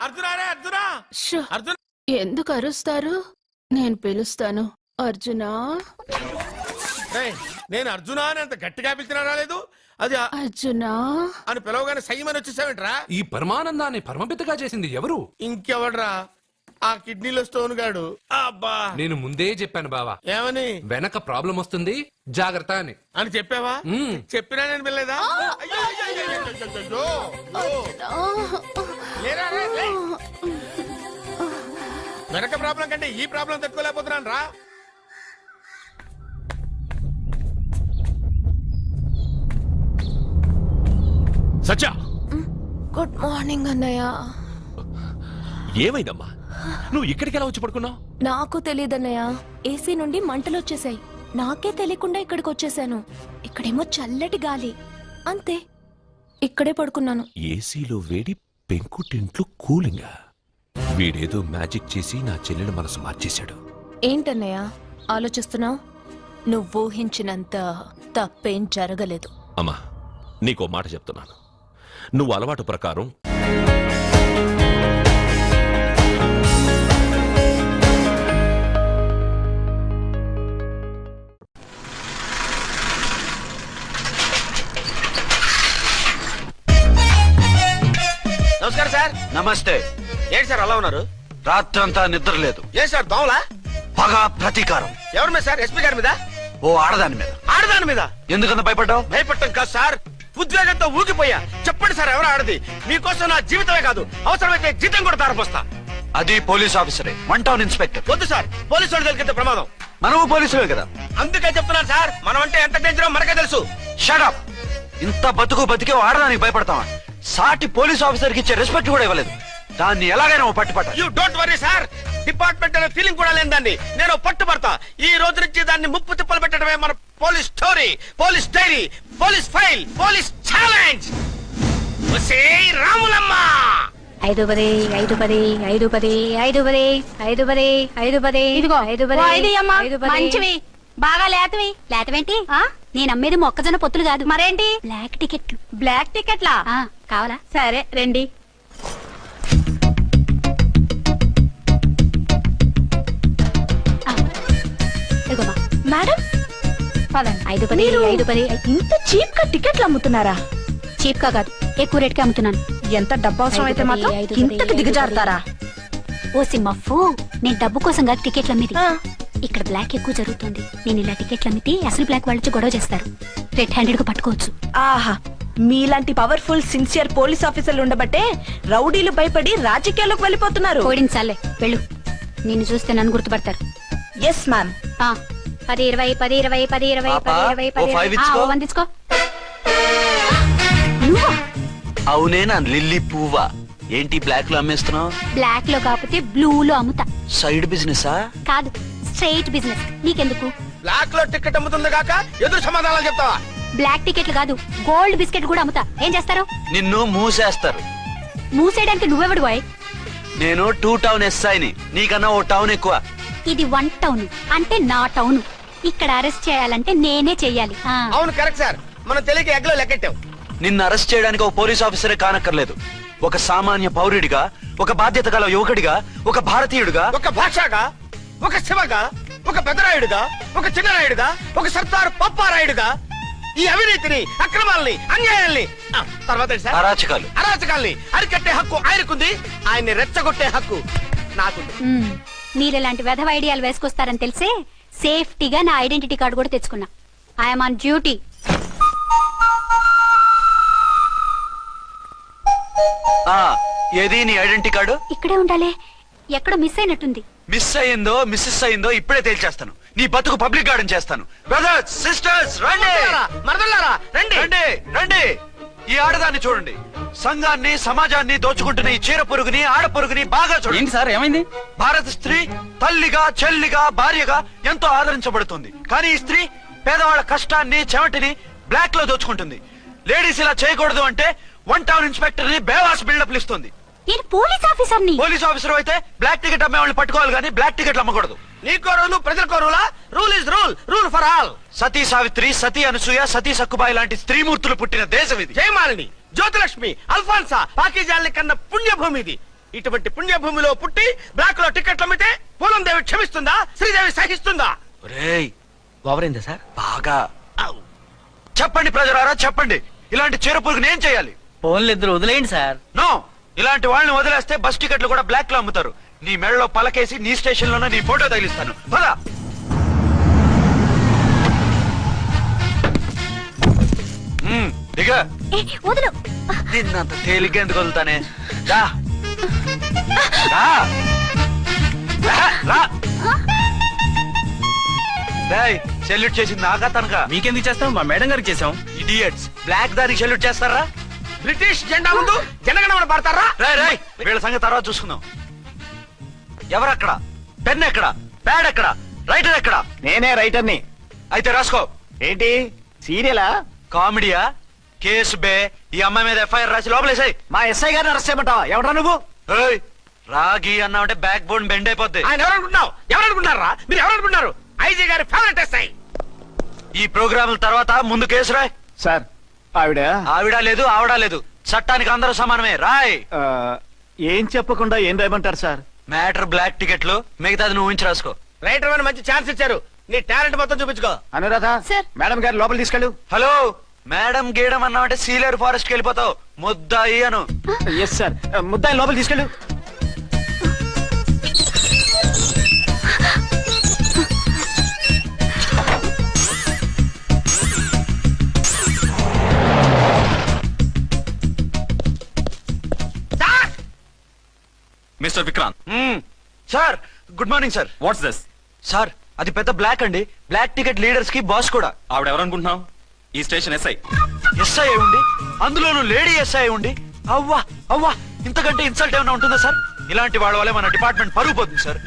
అర్జునా రే అర్జునా షో, అర్జున్. ఎందుకు అరుస్తారు? నేను పిలుస్తాను. అర్జునా నేను అర్జునా అని అంత గట్టిగా పిలిచినా రాలేదు. అది అర్జునా అని పిలవగానే సైమని వచ్చేసావేంట్రా? ఈ పరమానందాన్ని పరమపితగా చేసింది ఎవరు? ఇంకెవడ్రా? ఆ కిడ్నీలో స్టోన్ గాడు. అబ్బా, నేను ముందే చెప్పాను బావా. ఏమని? వెనక ప్రాబ్లం వస్తుంది, జాగ్రత్త అని. అని చెప్పావా? చెప్పినా నేను వెళ్ళలేదా? వెనక ప్రాబ్లం కంటే ఈ ప్రాబ్లం తట్టుకోలేకపోతున్నాను రా. సత్య, గుడ్ మార్నింగ్ అన్నయ్య. ఏమైందమ్మా? నువ్వు ఇక్కడికి ఎలా వచ్చి పడుకున్నావు? నాకు తెలియదన్నయ్య, ఏసీ నుండి మంటలు వచ్చేసాయి. నాకే తెలియకుండా ఇక్కడికి వచ్చేసాను. ఇక్కడేమో చల్లటి గాలి, అంతే. ఇక్కడే పడుకున్నాను. ఏసీలో వేడి, పెంకుటింట్లో కూలింగా. వీడేదో మ్యాజిక్ చేసి నా చెల్లెల మనసు మార్చేశాడు. ఏంటన్నయ్య ఆలోచిస్తున్నావు? నువ్వు ఊహించినంత తప్పేం జరగలేదు. అమ్మా, నీకో మాట చెప్తున్నాను. నువ్వు అలవాటు ప్రకారం నమస్కారం సార్. నమస్తే. ఏంటి సార్ అలా ఉన్నారు? రాత్రంతా నిద్ర లేదు. ఏం సార్ దోమలా? పగ, ప్రతీకారం. ఎవరి మీద సార్? ఎస్పీ గారి మీద? ఓ ఆడదాని మీద. ఆడదాని మీద? ఎందుకంత భయపడ్డావు? భయపడటం కాదు సార్, ఉద్వేగంతో ఊగిపోయా. చెప్పండి సార్, ఎవరు ఆడది? మీకోసం నా జీవితమే కాదు, అవసరమైతే జీతం కూడా తారపోస్తా. అది పోలీస్ ఆఫీసరే, 1 టౌన్ ఇన్స్పెక్టర్. వద్దు సార్, పోలీసు వాళ్ళు దొరికితే ప్రమాదం. మనము పోలీసులే కదా. అందుకే చెప్తున్నాను సార్, మనం అంటే ఎంత డేంజరో మనకే తెలుసు. షటప్. ఇంత బతికే ఆడదానికి భయపడతావా? సాటి పోలీస్ ఆఫీసర్కి ఇచ్చే రెస్పెక్ట్ కూడా ఇవ్వలేదు. దాన్ని ఎలాగైనా పట్టుపట్ట. You don't worry sir, department అనే ఫీలింగ్ కూడా లేని దాన్ని నేను పట్టుబడతా. ఈ రోజు నుంచి దాన్ని ముప్పు తిప్పలు పెట్టడమే మన police story, police diary, police file, police challenge. Ramulamma 5 10 5 10 5 10 5 10 5 10 5 10 ఇదిగో 5 10 మంచివి బాగా లేతవి. లేతవేంటి? నేను అమ్మేది మొక్కజొన్న పొత్తులు కాదు. మరేంటి? బ్లాక్ టికెట్లు. బ్లాక్ టికెట్లా? కావాలా? సరే రండి. మేడం పదండి. 5 10 5 10. ఇంత చీప్ గా టికెట్లు అమ్ముతున్నారా? చీప్ గా కాదు, ఎక్కువ రేట్ కి అమ్ముతున్నాను. ఎంత డబ్బు అవసరం అయితే మాత్రం ఇంతకు దిగజారుతారా? ఓ సిమ్మఫు, నేను డబ్బు కోసం కాదు టికెట్లు అమ్మేది. ఇక్కడ బ్లాక్ ఎక్కువ జరుగుతుంది. నేను ఇలా టికెట్లు అమ్మితే అసలు బ్లాక్ వాళ్ళు గొడవ చేస్తారు. రెడ్ హ్యాండెడ్ గా పట్టుకోవచ్చు. ఆహా, మీలాంటి పవర్ఫుల్ సిన్సియర్ పోలీస్ ఆఫీసర్లు ఉండబట్టే రౌడీలు భయపడి రాజకీయాల్లోకి వెళ్ళిపోతున్నారు. ఓడించాలే వెళ్ళు. నిన్ను చూస్తే నన్ను గుర్తుపడతారు. Yes ma'am. 10 20 10 20 10 20 10 20 10 వందించుకో. అవునే నా లిల్లీ పువ్వా. ఏంటి బ్లాక్ లో అమ్మేస్తున్నావు? బ్లాక్ లో కాకపోతే బ్లూ లో అమ్ముతా. సైడ్ బిజినెస్ కాదు, స్ట్రైట్ బిజినెస్. నీకెందుకు? బ్లాక్ లో టికెట్ అమ్ముతుంది కాక ఎదురు సమాధానాలు చెప్తావా? బ్లాక్ టికెట్లు కాదు, గోల్డ్ బిస్కెట్ కూడా అమ్ముతా. ఏం చేస్తారు? నిన్ను మూసేస్తారు. మూసేయడానికి నువ్వెవడు బాయ్? నేను 2 టౌన్ ఎస్ఐని, నీకన్నా ఓ టౌన్ ఎక్కువ. ఇది 1 టౌన్ అంటే నా టౌన్. ఇక్కడ అరెస్ట్ చేయాలంటే నేనే చెయ్యాలి. అవును కరెక్ట్ సార్, మనం తెలియక ఎగ్లో లెక్కెట్టాం. నిన్ను అరెస్ట్ చేయడానికి ఒక పోలీస్ ఆఫీసరే కానక్కర్లేదు. ఒక సామాన్య పౌరుడిగా, ఒక బాధ్యత గల యువకుడిగా, ఒక భారతీయుడిగా, ఒక భాషగా, ఒక శివగా, ఒక పెద్దరాయుడుగా, ఒక చిన్నరాయుడుగా, ఒక సర్దార్ పప్పారాయుడుగా ఈ అవినీతిని, అక్రమాలని, అన్యాయాల్ని, తర్వాత అరాచకాల్ని అరికట్టే హక్కు ఆయనకుంది. ఆయన్ని రెచ్చగొట్టే హక్కు నాకుంది. మీరెలాంటి వెధవ ఐడియాలు వేసుకొస్తారని తెలిసే సేఫ్టీగా నా ఐడెంటిటీ కార్డు కూడా తెచ్చుకున్నా. I'm on duty. ఏది నీ ఐడెంటిటీ కార్డు? ఇక్కడే ఉండాలి. ఎక్కడో మిస్ అయినట్టుంది. మిస్ అయిందో మిస్సెస్ అయిందో ఇప్పుడే తేల్చేస్తాను. నీ బతుకు పబ్లిక్ గార్డెన్ చేస్తాను. బ్రదర్స్, సిస్టర్స్, రండి. మరదల్లారా రండి. రండి రండి. ఈ ఆడదాన్ని చూడండి. సంఘాన్ని సమాజాన్ని దోచుకుంటున్న ఈ చీర పురుగుని ఆడ పురుగుని బాగా చూడండి. సార్ ఏమైంది? భారత స్త్రీ తల్లిగా చెల్లిగా భార్యగా ఎంతో ఆదరించబడుతుంది. కానీ ఈ స్త్రీ పేదవాళ్ళ కష్టాన్ని చెమటిని బ్లాక్ లో దోచుకుంటుంది. లేడీస్ ఇలా చేయకూడదు అంటే 1 టౌన్ ఇన్స్పెక్టర్ ని బేవాస్ బిల్డప్ ఇస్తుంది. నేను పోలీస్ ఆఫీసర్ని. పోలీస్ ఆఫీసర్ అయితే బ్లాక్ టికెట్ అమ్మే వాళ్ళని పట్టుకోవాలి కానీ బ్లాక్ టికెట్లు అమ్మకూడదు. నీకో రూలు ప్రజలకో రూలా? Rule is rule, rule for all. సతీ సావిత్రి, సతీ అనసూయ, సతీ సక్కుబాయి లాంటి స్త్రీమూర్తులు పుట్టిన దేశం ఇది. జయమాలిని, జ్యోతిలక్ష్మి, అల్ఫాన్సా, పాకిజాల్ని కన్న పుణ్యభూమి ఇది. ఇటువంటి పుణ్యభూమిలో పుట్టి బ్లాక్ లో టికెట్లు అమ్మితే పూలందేవి క్షమిస్తుందా? శ్రీదేవి సహిస్తుందా? ఓవరైందా సార్? బాగా చెప్పండి ప్రజలారా, చెప్పండి. ఇలాంటి చీర పురుగుని ఏం చేయాలి? ఫోన్లు ఇద్దరు వదిలేయండి సార్. నో, ఇలాంటి వాళ్ళని వదిలేస్తే బస్ టికెట్లు కూడా బ్లాక్ లో అమ్ముతారు. నీ మెడలో పలకేసి నీ స్టేషన్ లోనే నీ ఫోటో తగిలిస్తాను. పద. దిగా. వదులు. నిన్నంత తేలిగ్గా ఎందుకు వదులుతానే? రా. సెల్యూట్ చేసింది నాకా తనకా? మీకెందుకు చేస్తాం? మా మేడం గారికి చేసాం. ఇడియట్స్, బ్లాక్ దానికి సెల్యూట్ చేస్తారా? బ్రిటిష్ జెండా ముందు జనగణమన పడతారా? రాయ్ వీళ్ళ సంగతి తర్వాత చూసుకుందాం. ఎవరక్కడ? పెన్ ఎక్కడ? ప్యాడ్ ఎక్కడ? రైటర్ ఎక్కడ? నేనే రైటర్ని. అయితే రాసుకో. ఏంటి సీరియలా? కామెడీయా? కేసు బే. ఈ అమ్మాయి మీద ఎఫ్ఐఆర్ రాసి లోపలేసాయి. మా ఎస్ఐ గారిని అరెస్ట్ చేయమంటావా? ఎవరా నువ్వు? రాగి అన్నావంటే బ్యాక్ బోన్ బెండ్ అయిపోద్ది. ఆయన ఎవరనుకుంటున్నావు? ఎవరనుకుంటున్నారా మీరు? ఎవరనుకుంటున్నారు? ఐజీ గారి ఫేవరెట్ ఎస్ఐ. ఈ ప్రోగ్రాముల తర్వాత ముందు కేసు రాయ్. సార్ ఆవిడ లేదు ఆవిడ లేదు, చట్టానికి అందరూ సమానమే. రాయ్. ఏం చెప్పకుండా ఏం రాయమంటారు సార్? మ్యాటర్ బ్లాక్ టికెట్లు, మిగతాది నువ్వు ఊహించి రాసుకో. రైటర్ అని మంచి ఛాన్స్ ఇచ్చారు. నీ టాలెంట్ మొత్తం చూపించుకో. అనురాధ సార్. మేడం గారు లోపల తీసుకెళ్ళు. హలో, మేడం గీయడం అన్నావంటే సీలేరు ఫారెస్ట్ కి వెళ్ళిపోతావు. ముద్దాయి అను. Yes sir. ముద్దాయి లోపల తీసుకెళ్ళు. Mister Vikrant. Sir, good morning sir. What's this? Sir, అది పెద్ద బ్లాక్ అండి. బ్లాక్ టికెట్ లీడర్స్ కి బాస్ కూడా. ఆవిడ ఎవరనుకుంటున్నావు? ఈ స్టేషన్ ఎస్ఐ. ఎస్ఐ ఉండి, అందులోనూ లేడీ ఎస్ఐ ఉండి, అవ్వా అవ్వా, ఇంతకంటే ఇన్సల్ట్ ఏమైనా ఉంటుందా సార్? ఇలాంటి వాళ్ళ వల్లే మన డిపార్ట్మెంట్ పరుగు పోతుంది సార్.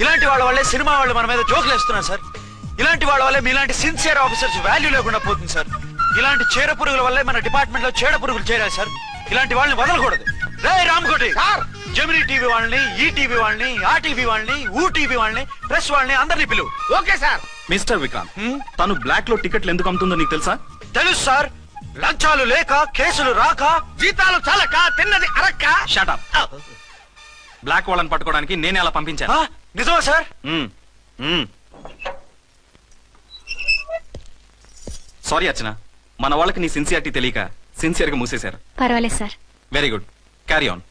ఇలాంటి వాళ్ళ వల్లే సినిమా వాళ్ళు మన మీద జోకులు వేస్తున్నారు సార్. ఇలాంటి వాళ్ళ వల్లే మీలాంటి సిన్సియర్ ఆఫీసర్స్ వాల్యూ లేకుండా పోతుంది సార్. ఇలాంటి చీడ పురుగుల వల్లే మన డిపార్ట్మెంట్ లో చీడ పురుగులు చేరాలి సార్. ఇలాంటి వాళ్ళని వదలకూడదు. రే రామ్కోటి, జెమినీ టీవీ వాళ్ళని, ఈ టీవీ వాళ్ళని, ఆ టీవీ వాళ్ళని, ఊ టీవీ వాళ్ళని, ప్రెస్ వాళ్ళని అందరినీ పిలువు. Okay sir. మిస్టర్ విక్రాంత్, తను బ్లాక్ లో టికెట్లు ఎందుకు అమ్ముతుందో నీకు తెలుసా? తెలుసు సార్. లంచాలు లేక, కేసులు రాక, జీతాలు చాలక, తిన్నది అరక్క. షటప్. బ్లాక్ వాళ్ళని పట్టుకోవడానికి నేనే అలా పంపించాను. నిజమా సార్? సారీ అర్చన, మన వాళ్ళకి నీ సిన్సియారిటీ తెలియక సిన్సియర్ గా మూసేశారు. పర్వాలేదు sir. Very good, carry on.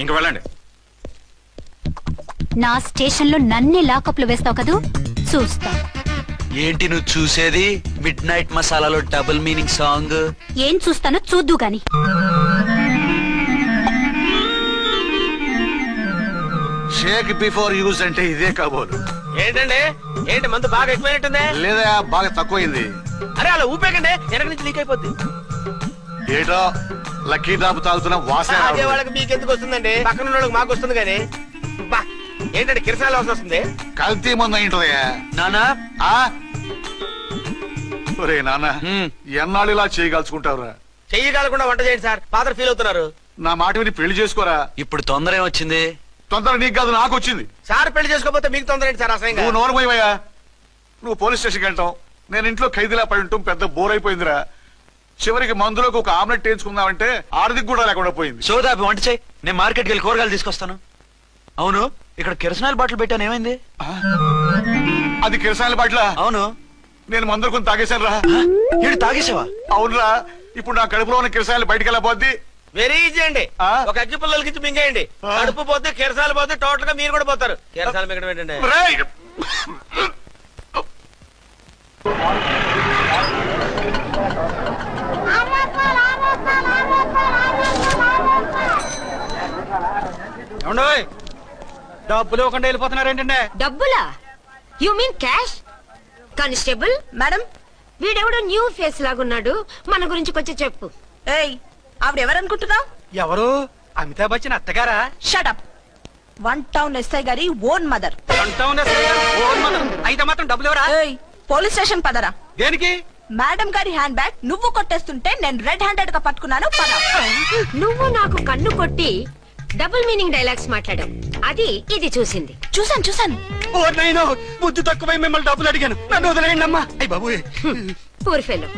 ఇంక వెళ్ళండి. నా స్టేషన్ లో నన్నే లాకప్ లో వేస్తావు కదూ, చూస్తా. ఏంటి నువ్వు చూసేది? మిడ్ నైట్ మసాలాలో డబుల్ మీనింగ్ సాంగ్. ఏం చూస్తానో చూద్దు గాని. షేక్ బిఫోర్ యూజ్ అంటే ఇదే కాబోలు. ఏంటండి? ఏంటి మందు బాగా ఎక్కువైనట్టుంది? లేదా బాగా తక్కువైంది. అరే అలా ఊపేకండి, వెనక నుంచి లీక్ అయిపోద్ది. ఏటో లక్కీ డ్రాప్ తాగుతున్న వాసన. అదే వాళ్ళకి మీకెందుకు వస్తుందండి? పక్కన వాళ్ళకి మాకు వస్తుంది కానీ. బా, ఏంటంటే కిరసాల వాసన వస్తుంది. కల్తీ మందు అయింటదయ్యా. నానా, ఒరే నాన్న, ఎన్నాళ్ళు ఇలా చేయగలుచుకుంటావురా? చెయ్యగలకుండా వంట చేయండి సార్. ఫాదర్ ఫీల్ అవుతున్నారు. నా మాట విని పెళ్లి చేసుకోరా. ఇప్పుడు తొందర ఏమొచ్చింది? తొందర నీకు కాదు, నాకు వచ్చింది. సార్ పెళ్లి చేసుకోకపోతే మీకు తొందర ఏంటి సార్? అసహ్యంగా. నువ్వు నోరు పోయివయ్యా. నువ్వు పోలీస్ స్టేషన్కి వెళ్తాం, నేను ఇంట్లో ఖైదీలా పడి ఉంటాం. పెద్ద బోర్ అయిపోయిందిరా. చివరికి మందులోకి ఒక ఆమ్లెట్ వేయించుకుందామంటే ఆర్థిక కూడా లేకుండా పోయింది. సోదాపి వంట చేయి, నేను మార్కెట్కి వెళ్ళి కూరగాయలు తీసుకొస్తాను. అవును, ఇక్కడ కిరసనాయిల్ బాటిల్ పెట్టాను, ఏమైంది? అది కిరసాయిల్ బాటిల్? అవును. నేను మందులు కొని తాగేశాను రా. ఏడు తాగేసావా? అవునురా. ఇప్పుడు నా కడుపులో ఉన్న కిరసాయిల్ బయటకు వెళ్ళబోద్ది. వెరీ ఈజీ అండి. ఒక అగ్గి పుల్లలకి ఇచ్చి మింగేయండి. కడుపు పోతే కిరసాలు పోతే టోటల్ గా మీరు కూడా పోతారు. కిరసాలు మింగడం ఏంటండి? డబ్బులు ఇవ్వకుండా వెళ్ళిపోతున్నారు ఏంటంటే? డబ్బులా? You mean cash? Constable madam, వీడెవడో న్యూ ఫేస్ లాగున్నాడు, మన గురించి కొంచెం చెప్పు. ఏయ్ ఆవిడెవరనుకుంటున్నావు? ఎవరు? అమితాబ్ బచ్చన్ అత్తగారా? షటప్. 1 టౌన్ ఎస్ఐ గారి ఓన్ మదర్. అయితే మాత్రం డబ్బులు ఎవరా? పోలీస్ స్టేషన్ పదరా. దేనికి? మేడం గారి హ్యాండ్ బ్యాగ్ నువ్వు కొట్టేస్తుంటే నేను రెడ్ హ్యాండెడ్ గా పట్టుకున్నాను. పద. నువ్వు నాకు కన్ను కొట్టి డబుల్ మీనింగ్ డైలాగ్స్ మాట్లాడావు, అది ఇది చూసింది. చూసాను. ఓ నైనో, బుద్ధి తక్కువై మిమ్మల్ని డబ్బులు అడిగాను, నన్ను వదిలేయండి అమ్మా. అయ్య బాబు, పూర్ ఫెలో.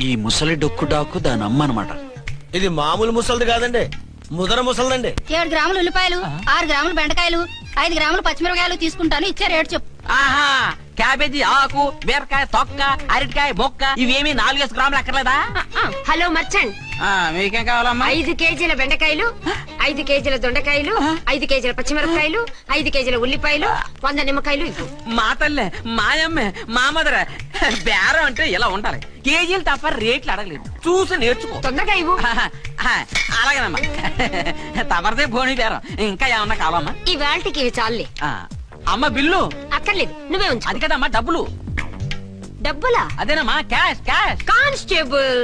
ఈ ముసలి డొక్కు డాకు దాని అమ్మ అనమాట. ఇది మామూలు ముసలిది కాదండి, ముదర ముసలిదండి. 7 గ్రాములు ఉల్లిపాయలు, 6 గ్రాములు బెండకాయలు, 5 గ్రాములు పచ్చిమిరపకాయలు తీసుకుంటాను. ఇచ్చే రేటు చెప్పు. ఆహా, క్యాబేజీ ఆకు, బీరకాయ తొక్క, అరటికాయ బొక్క, ఇవేమి 4 గ్రాములు అక్కర్లేదా? హలో మర్చండ్, మీకేం కావాలమ్మా? 5 కేజీల బెండకాయలు, 5 కేజీల దొండకాయలు, 5 కేజీల పచ్చిమిరపకాయలు, 5 కేజీల ఉల్లిపాయలు, 100 నిమ్మకాయలు ఇవ్వు. మా తల్లే, మాయమ్మే, మా మదర బేరం అంటే ఇలా ఉండాలి. కేజీలు తప్ప రేట్లు అడగలేదు, చూసి నేర్చుకో. తొందరగా ఇవ్వు. అలాగేనమ్మా, తమరిదే భోని బేరం. ఇంకా ఏమన్నా కావాలమ్మా? ఈ వేల్టికి ఇవి చాలే. అమ్మ బిల్లు అక్కర్లేదు, నువ్వే ఉంచు. అది కదమ్మా డబ్బులు. డబ్బులా? అదేనమ్మా, క్యాష్. కానిస్టేబుల్.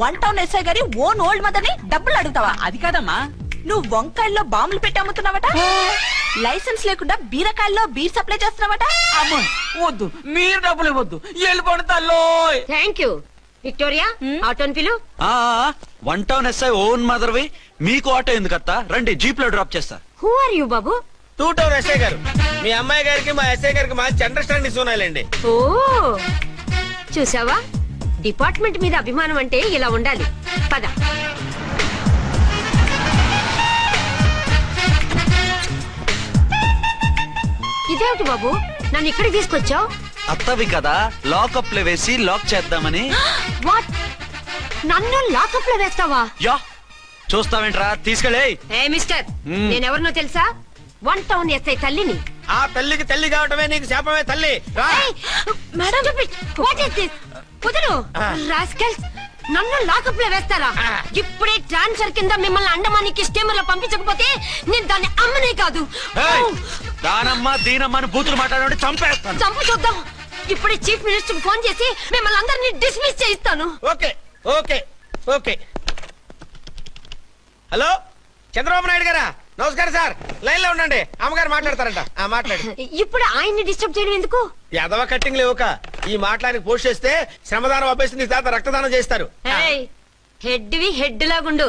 1 టౌన్ ఎస్ఐ గారి ఓన్ ఓల్డ్ మదర్ ని డబ్బులు అడుగుతావా? అది కాదమ్మా. నువ్వు వంకాయల్లో బాంబులు పెట్టి అమ్ముతున్నావట, లైసెన్స్ లేకుండా బీరకాయల్లో బీర్ సప్లై చేస్తున్నావట. అమ్మ వద్దు, మీరు డబ్బులు ఇవ్వద్దు, వెళ్ళిపోండి తల్లో. Thank you. విక్టోరియా, ఆటోన్ పిలు. 1 టౌన్ ఎస్ఐ ఓన్ మదర్వి, మీకు ఆటో ఎందుకత్తా? రండి, జీప్ లో డ్రాప్ చేస్తా. హూ ఆర్ యూ బాబు? 2 టౌన్ ఎస్ఐ గారు. మీ అమ్మాయి గారికి మా ఎస్ఐ గారికి మంచి అండర్స్టాండింగ్ ఉన్నాయండి. ఓ చూసావా, డిపార్ట్మెంట్ మీద అభిమానం అంటే ఇలా ఉండాలి. పద. ఇదేమిటి బాబు, నన్ను ఇక్కడికి తీసుకొచ్చావు? అత్తవి కదా, లాకప్ లో వేసి లాక్ చేద్దామని. వాట్, నన్ను లాకప్ లో వేస్తావా? యా, చూస్తావేంట్రా, తీసుకెళ్ళే. ఏ మిస్టర్, నేనెవరినో తెలుసా? 1 టౌన్ ఎస్ఐ తల్లిని. ఆ తల్లికి తల్లి కావటమే నీకు శాపమే తల్లి. Madam, what is this? కుదరు రాస్కల్స్, నన్ను లాకప్ లో వేస్తారా? ఇప్పుడే ట్రాన్స్ఫర్ కింద మిమ్మల్ని అండమానికి స్టీమర్ లో పంపించకపోతే నేను దాన్ని అమ్మనే కాదు. దానమ్మ దీనమ్మ అని బూతులు మాట్లాడే చంపేస్తాను. చంపు చూద్దాం. ఇప్పుడే చీఫ్ మినిస్టర్ ఫోన్ చేసి మిమ్మల్ని అందరినీ డిస్మిస్ చేయిస్తాను. Okay okay okay. Hello, Chandrababu Naidu గారా? నమస్కారం సార్, లైన్ లో ఉండండి, అమ్మగారు మాట్లాడతారంట. మాట్లాడు. ఇప్పుడు ఆయన్ని డిస్టర్బ్ చేయడం ఎందుకు? ఎదవ కట్టింగ్ లేవుక ఈ మాట్లాడికి పోస్ట్ చేస్తే శ్రమదానం అభ్యసి నీ తాత రక్తదానం చేస్తారు. హెడ్ హెడ్ లాగుండు,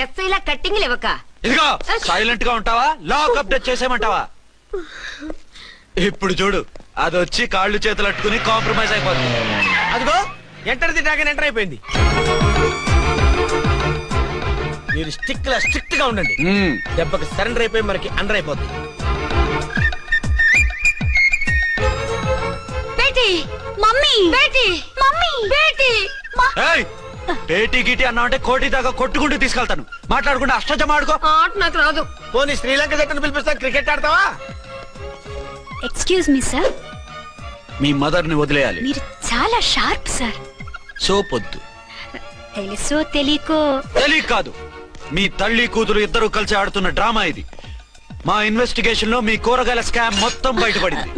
ఎస్ఐ లా కట్టింగ్ లేవక. ఇదిగో సైలెంట్ గా ఉంటావా, లాక్ అప్డేట్ చేసేమంటావా? ఇప్పుడు చూడు, అది వచ్చి కాళ్ళు చేతులు అట్టుకుని కాంప్రమైజ్ అయిపోతుంది. అదిగో ఎంటర్ ది డ్రాగన్ ఎంటర్ అయిపోయింది. మీరు స్ట్రిక్ట్ గా ఉండండి, దెబ్బకి సరెండర్ అయిపోయి మనకి అండర్ అయిపోతుంది. బేటీ, మమ్మీ, బేటీ, మమ్మీ, బేటీ. పేటీ గిటి అన్నా అంటే కోటి దాకా కొట్టుకుంటూ తీసుకెళ్తాను. మాట్లాడుకుంటే అష్టజమ ఆడుకో. ఆట నాకు రాదు. పోనీ శ్రీలంక జట్టును పిలిపిస్తా, క్రికెట్ ఆడతావా? ఎక్స్క్యూజ్ మీ సార్, మీ మదర్ ని వదిలేయాలి. మీరు చాలా షార్ప్ సార్. సోపొద్దు. తెలుసో తెలియకో. తెలియ కాదు, మీ తల్లి కూతురు ఇద్దరు కలిసి ఆడుతున్న డ్రామా ఇది. మా ఇన్వెస్టిగేషన్ లో మీ కూరగాయల స్కామ్ మొత్తం బయటపడింది.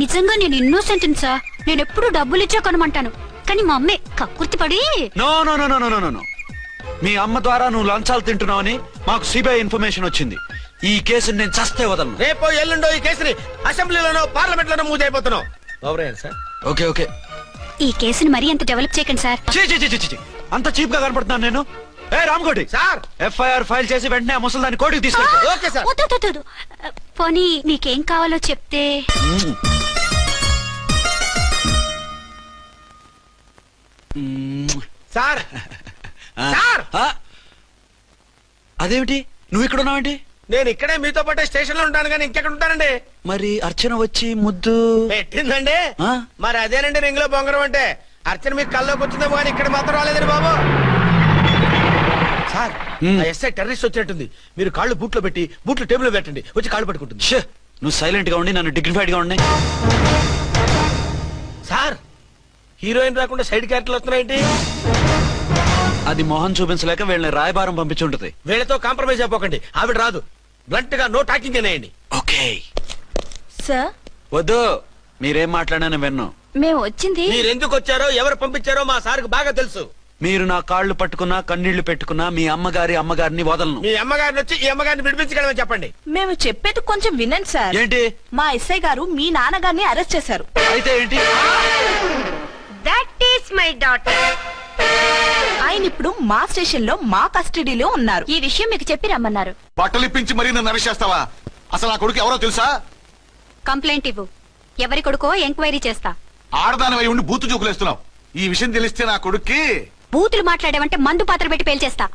నిజంగా నేను ఇన్నోసెంట్ సార్, నేను ఎప్పుడు డబ్బులు ఇచ్చా కొనమంటాను, కానీ మా అమ్మే కక్కుర్తి పడి. No no no no no no, మీ అమ్మ ద్వారా నువ్వు లంచాలు తింటున్నావని మాకు సిబిఐ ఇన్ఫర్మేషన్ వచ్చింది. ఈ కేసుని నేను చస్తే వదలను. రేపో ఎల్లుండో ఈ కేసుని అసెంబ్లీలోనో పార్లమెంట్ లోనో మూవ్ అయిపోతున్నావు. ఓకే ఓకే, ఈ కేసుని మరీ అంత డెవలప్ చేయకండి సార్. అంత చీప్ గా కనపడుతున్నాను నేను? ఏ రామ్కోటి సార్, ఎఫ్ఐఆర్ ఫైల్ చేసి వెంటనే ఆ ముసలిదాన్ని కోర్టుకి తీసుకెళ్ళి. Okay sir. వద్దు, పోనీ మీకేం కావాలో చెప్తే. సార్ సార్, అదేమిటి నువ్వు ఇక్కడ ఉన్నావేంటి? నేను ఇక్కడే మీతో పాటే స్టేషన్ లో ఉంటాను, కానీ ఇంకెక్కడ ఉంటానండి? మరి అర్చన వచ్చి ముద్దు పెట్టిందండి. మరి అదేనండి రింగ్ లో బొంగరం అంటే. అర్చన మీకు కల్లోకి వచ్చిందేమో కానీ ఇక్కడ మాత్రం రాలేదండి బాబు. సార్, ఎస్ఐ టెర్రరిస్ట్ వచ్చినట్టుంది. మీరు కాళ్ళు బూట్లో పెట్టి బూట్లు టేబుల్ పెట్టండి, వచ్చి కాళ్ళు పట్టుకుంటుంది. నువ్వు సైలెంట్ గా ఉండి నన్ను డిగ్నిఫైడ్ గా ఉండి. సార్, హీరోయిన్ రాకుండా సైడ్ క్యారెక్టర్లు వస్తున్నాయేంటి? అది మొహం చూపించలేక వీళ్ళని రాయబారం పంపించుంటది. వీళ్ళతో కాంప్రమైజ్ అయిపోకండి, ఆవిడ రాదు. బ్లంట్ గా నో టాకింగ్ అనేయండి. ఓకే సార్, వద్దు, మీరేం మాట్లాడానని విన్నాను. మేము వచ్చింది మీరెందుకు వచ్చారో ఎవరు పంపించారో మా సార్కు బాగా తెలుసు. మీరు నా కాళ్ళు పట్టుకున్నా కన్నీళ్లు పెట్టుకున్నా మీ అమ్మగారిని వదలను. మీ అమ్మగారిని వచ్చి ఈ అమ్మగారిని విడిపించగలమని చెప్పండి. మేము చెప్పేది కొంచెం వినండి సార్. ఏంటి? మా ఎస్ఐ గారు మీ నాన్నగారిని అరెస్ట్ చేశారు. అయితే ఏంటి? That is my daughter. ఆయన ఇప్పుడు మా స్టేషన్ లో మా కస్టడీలో ఉన్నారు. ఈ విషయం మీకు చెప్పి రమ్మన్నారు. బట్టలు ఇప్పించి మరీ నన్ను అరెస్ట్ చేస్తావా? అసలు నా కొడుకు ఎవరో తెలుసా? కంప్లైంట్ ఇవ్వు. ఎవరి కొడుకో ఎంక్వైరీ చేస్తా. ఆడదానివై ఉండి బూతు జోకులేస్తున్నావు. ఈ విషయం తెలిస్తే నా కొడుక్కి బూతులు మాట్లాడేవంటే మందు పాత్ర పెట్టి పేల్చేస్తా.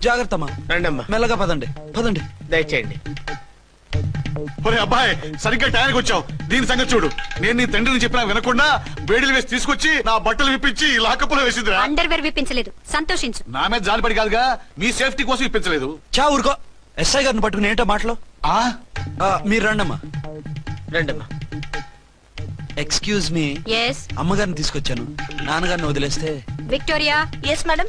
జాగ్రత్తమ్మా. రండమ్మా. మెల్లగా పదండి. దయచేయండి. ఒరే అబ్బాయి, సరిగ్గా టయానికి వచ్చావు. దీని సంగతి చూడు. నేను నీ తండ్రిని చెప్పినా వినకుండా వేడిలు వేసి తీసుకొచ్చి నా బట్టలు విప్పించి లాకప్పులో వేసిందిరా. అండర్వేర్ విప్పించలేదు, సంతోషించు. నా మీద జాలిపడి కాదుగా, మీ సేఫ్టీ కోసం ఇప్పించలేదు. చా ఊరుకో. ఎస్ఐ గారిని పట్టుకుని ఏంటో మాటలు. మీరు రండమ్మా. రండమ్మా. Excuse me. yes అమ్మగారిని తీసుకొచ్చాను. నాన్నగారిని వదిలేస్తే. Victoria. Yes madam.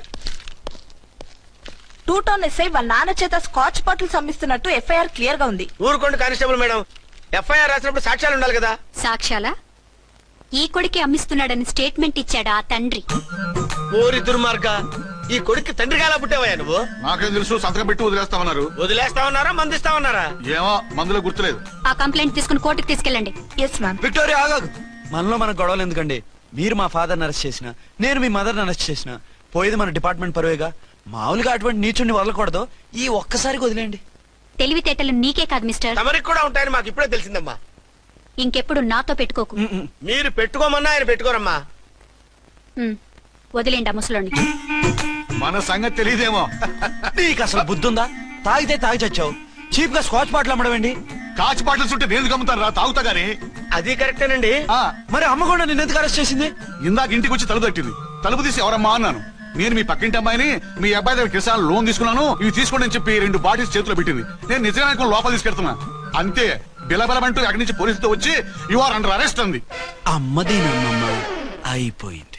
2 town SI వాళ్ళ నాన్న చేత స్కాచ్ బాటిల్స్ అమ్మిస్తున్నట్టు ఎఫ్ఐఆర్ క్లియర్ గా ఉంది. ఊరుకోండి కానిస్టేబుల్ మేడం. ఎఫ్ఐఆర్ రాసినప్పుడు సాక్ష్యాలు ఉండాలి కదా. సాక్ష్యాలా? ఈ కొడుకే అమ్మిస్తున్నాడని స్టేట్మెంట్ ఇచ్చాడా ఆ తండ్రి? ఓరి దుర్మార్గ, ఈ కొడుక్కి తండ్రిగా ఎలా పుట్టావయ్యా నువ్వు? నాకేం తెలుసు, సంతకం పెట్టి వదిలేస్తామన్నారు. వదిలేస్తామన్నారా మందిస్తామన్నారా? ఏమో, మందులో గుర్తులేదు. ఆ కంప్లైంట్ తీసుకుని కోర్టుకు తీసుకెళ్ళండి. Yes ma'am. విక్టోరియా ఆగాగు. మనలో మనకు గొడవలు ఎందుకండి? మీరు మా ఫాదర్ని అరెస్ట్ చేసిన, నేను మీ మదర్ని అరెస్ట్ చేసిన, పోయేది మన డిపార్ట్మెంట్ పరువేగా. మామూలుగా అటువంటి నీచుని వదలకూడదు. ఈ ఒక్కసారికి వదిలేండి. తెలివితేటలు నీకే కాదు మిస్టర్, తమరికి కూడా ఉంటాయని మాకు ఇప్పుడే తెలిసిందమ్మా. ఇంకెప్పుడు నాతో పెట్టుకోకు. మీరు పెట్టుకోమన్నా ఆయన పెట్టుకోరమ్మా. వదిలేండి ఆ ముసలోని. మన సంగతి తెలియదేమో. నీకు అసలు బుద్ధుందా? తాగితే తాగి చచ్చావు. చీప్ గా స్కాచ్ బాటిల్ అమ్మడమేంటి? కాచి బాటిల్స్ ఉంటే నేను గమ్ముతాను రా, తాగుతా గానీ. అది కరెక్టేనండి. మరి అమ్మ కూడా నిన్ను ఎందుకు అరెస్ట్ చేసింది? ఇందాక ఇంటికి వచ్చి తలుపు తట్టింది. తలుపు తీసి ఎవరమ్మా అన్నాను. నేను మీ పక్కింటి అమ్మాయిని, మీ అబ్బాయి దగ్గర కిసాన్ లోన్ తీసుకున్నాను, ఇవి తీసుకోండి అని చెప్పి 2 బాటిల్స్ చేతిలో పెట్టింది. నేను నిజంగా లోపల తీసుకెళ్తున్నా. అంతే, బిలబలమంటూ అక్కడి నుంచి పోలీసుతో వచ్చి యు ఆర్ అండర్ అరెస్ట్ అంది. అమ్మదేనమ్మమ్మ అయిపోయింది.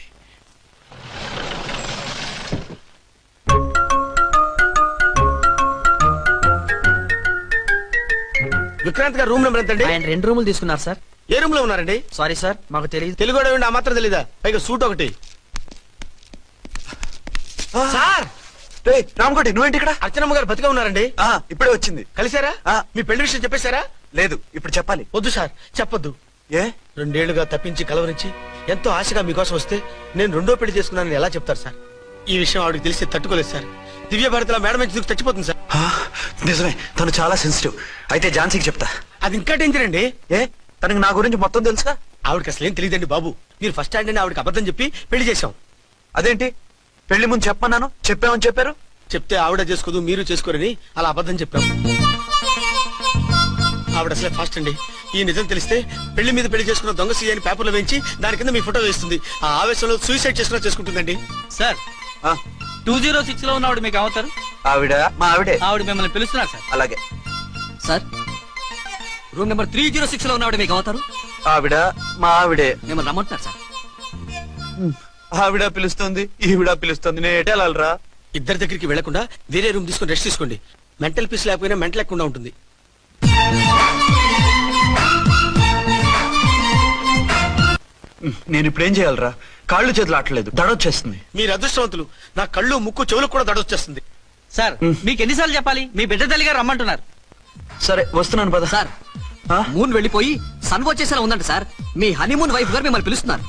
విక్రాంత్ గారు రూమ్ నెంబర్ ఎంతండి? ఆయన 2 రూములు తీసుకున్నారు సార్. ఏ రూమ్ లో ఉన్నారండి? సారీ సార్, మాకు తెలియదు. తెలుగు ఆ మాత్రం తెలీదా? పైగా సూట్ ఒకటి. సార్ రామకోటి, నువ్వేంటి ఇక్కడ? అర్చనమ్మ గారు బతిగా ఉన్నారండి. ఇప్పుడే వచ్చింది. కలిసారా? మీ పెళ్లి విషయం చెప్పేశారా? లేదు, ఇప్పుడు చెప్పాలి. వద్దు సార్, చెప్పొద్దు. ఏ? 2 ఏళ్లుగా తప్పించి కలవరించి ఎంతో ఆశగా మీకోసం వస్తే నేను 2వ పెళ్లి చేసుకున్నానని ఎలా చెప్తారు సార్? ఈ విషయం ఆవిడకి తెలిసి తట్టుకోలేదు సార్. దివ్య భారతిలో మేడం నుంచి దూకి చచ్చిపోతుంది సార్. నిజమే, తను చాలా సెన్సిటివ్. అయితే ఝాన్సీకి చెప్తా. అది ఇంకా డేంజర్ అండి. ఏ? తనకి నా గురించి మొత్తం తెలుసుగా? ఆవిడకి అసలు ఏం తెలియదండి బాబు. మీరు ఫస్ట్ హ్యాండ్ అని ఆవిడకి అబద్ధం చెప్పి పెళ్లి చేశాం. అదేంటి? పెళ్లి ముందు చెప్పమన్నాను, చెప్పామని చెప్పారు. చెప్తే ఆవిడ చేసుకోదు, మీరు చేసుకోరని అలా అబద్ధం చెప్పాం. ఆవిడ అసలే ఫాస్ట్ అండి. ఈ నిజం తెలిస్తే పెళ్లి మీద పెళ్లి చేసుకున్న దొంగ సీ అని పేపర్లో వేయించి దాని కింద మీ ఫోటో వేస్తుంది. ఆ ఆవేశంలో సూసైడ్ చేసుకుంటుందండి. సార్ 206 లో ఉన్నవాడు మీకు అవుతారు. ఆవిడ మా ఆవిడే. ఆవిడ మిమ్మల్ని పిలుస్తున్నారు సార్. అలాగే సార్. రూమ్ నెంబర్ 306 లో ఉన్నవాడు మీకు అవుతారు. ఆవిడ మా ఆవిడే. మిమ్మల్ని రమ్మంటున్నారు సార్. ఆవిడ పిలుస్తుంది, ఈవిడ పిలుస్తుంది. నేను ఎటెళ్ళాలరా? ఇద్దరి దగ్గరికి వెళ్లకుండా వేరే రూమ్ తీసుకుని రెస్ట్ తీసుకోండి. మెంటల్ పీస్ లేకపోయినా మెంటల్ లేకుండా ఉంటుంది. నేను ఇప్పుడు ఏం చేయాలరా? కాళ్ళు చేతులు ఆటలేదు, దడొచ్చేస్తుంది. మీరు అదృష్టవంతులు. నా కళ్ళు ముక్కు చెవులకు కూడా దడొచ్చేస్తుంది. సార్ మీకు ఎన్నిసార్లు చెప్పాలి? మీ బిడ్డ తల్లి గారు రమ్మంటున్నారు. సరే వస్తున్నాను పద. సార్ మూన్ వెళ్ళిపోయి సన్ వచ్చేసేలా ఉందంట సార్. మీ హనీమూన్ వైఫ్ గారు మిమ్మల్ని పిలుస్తున్నారు.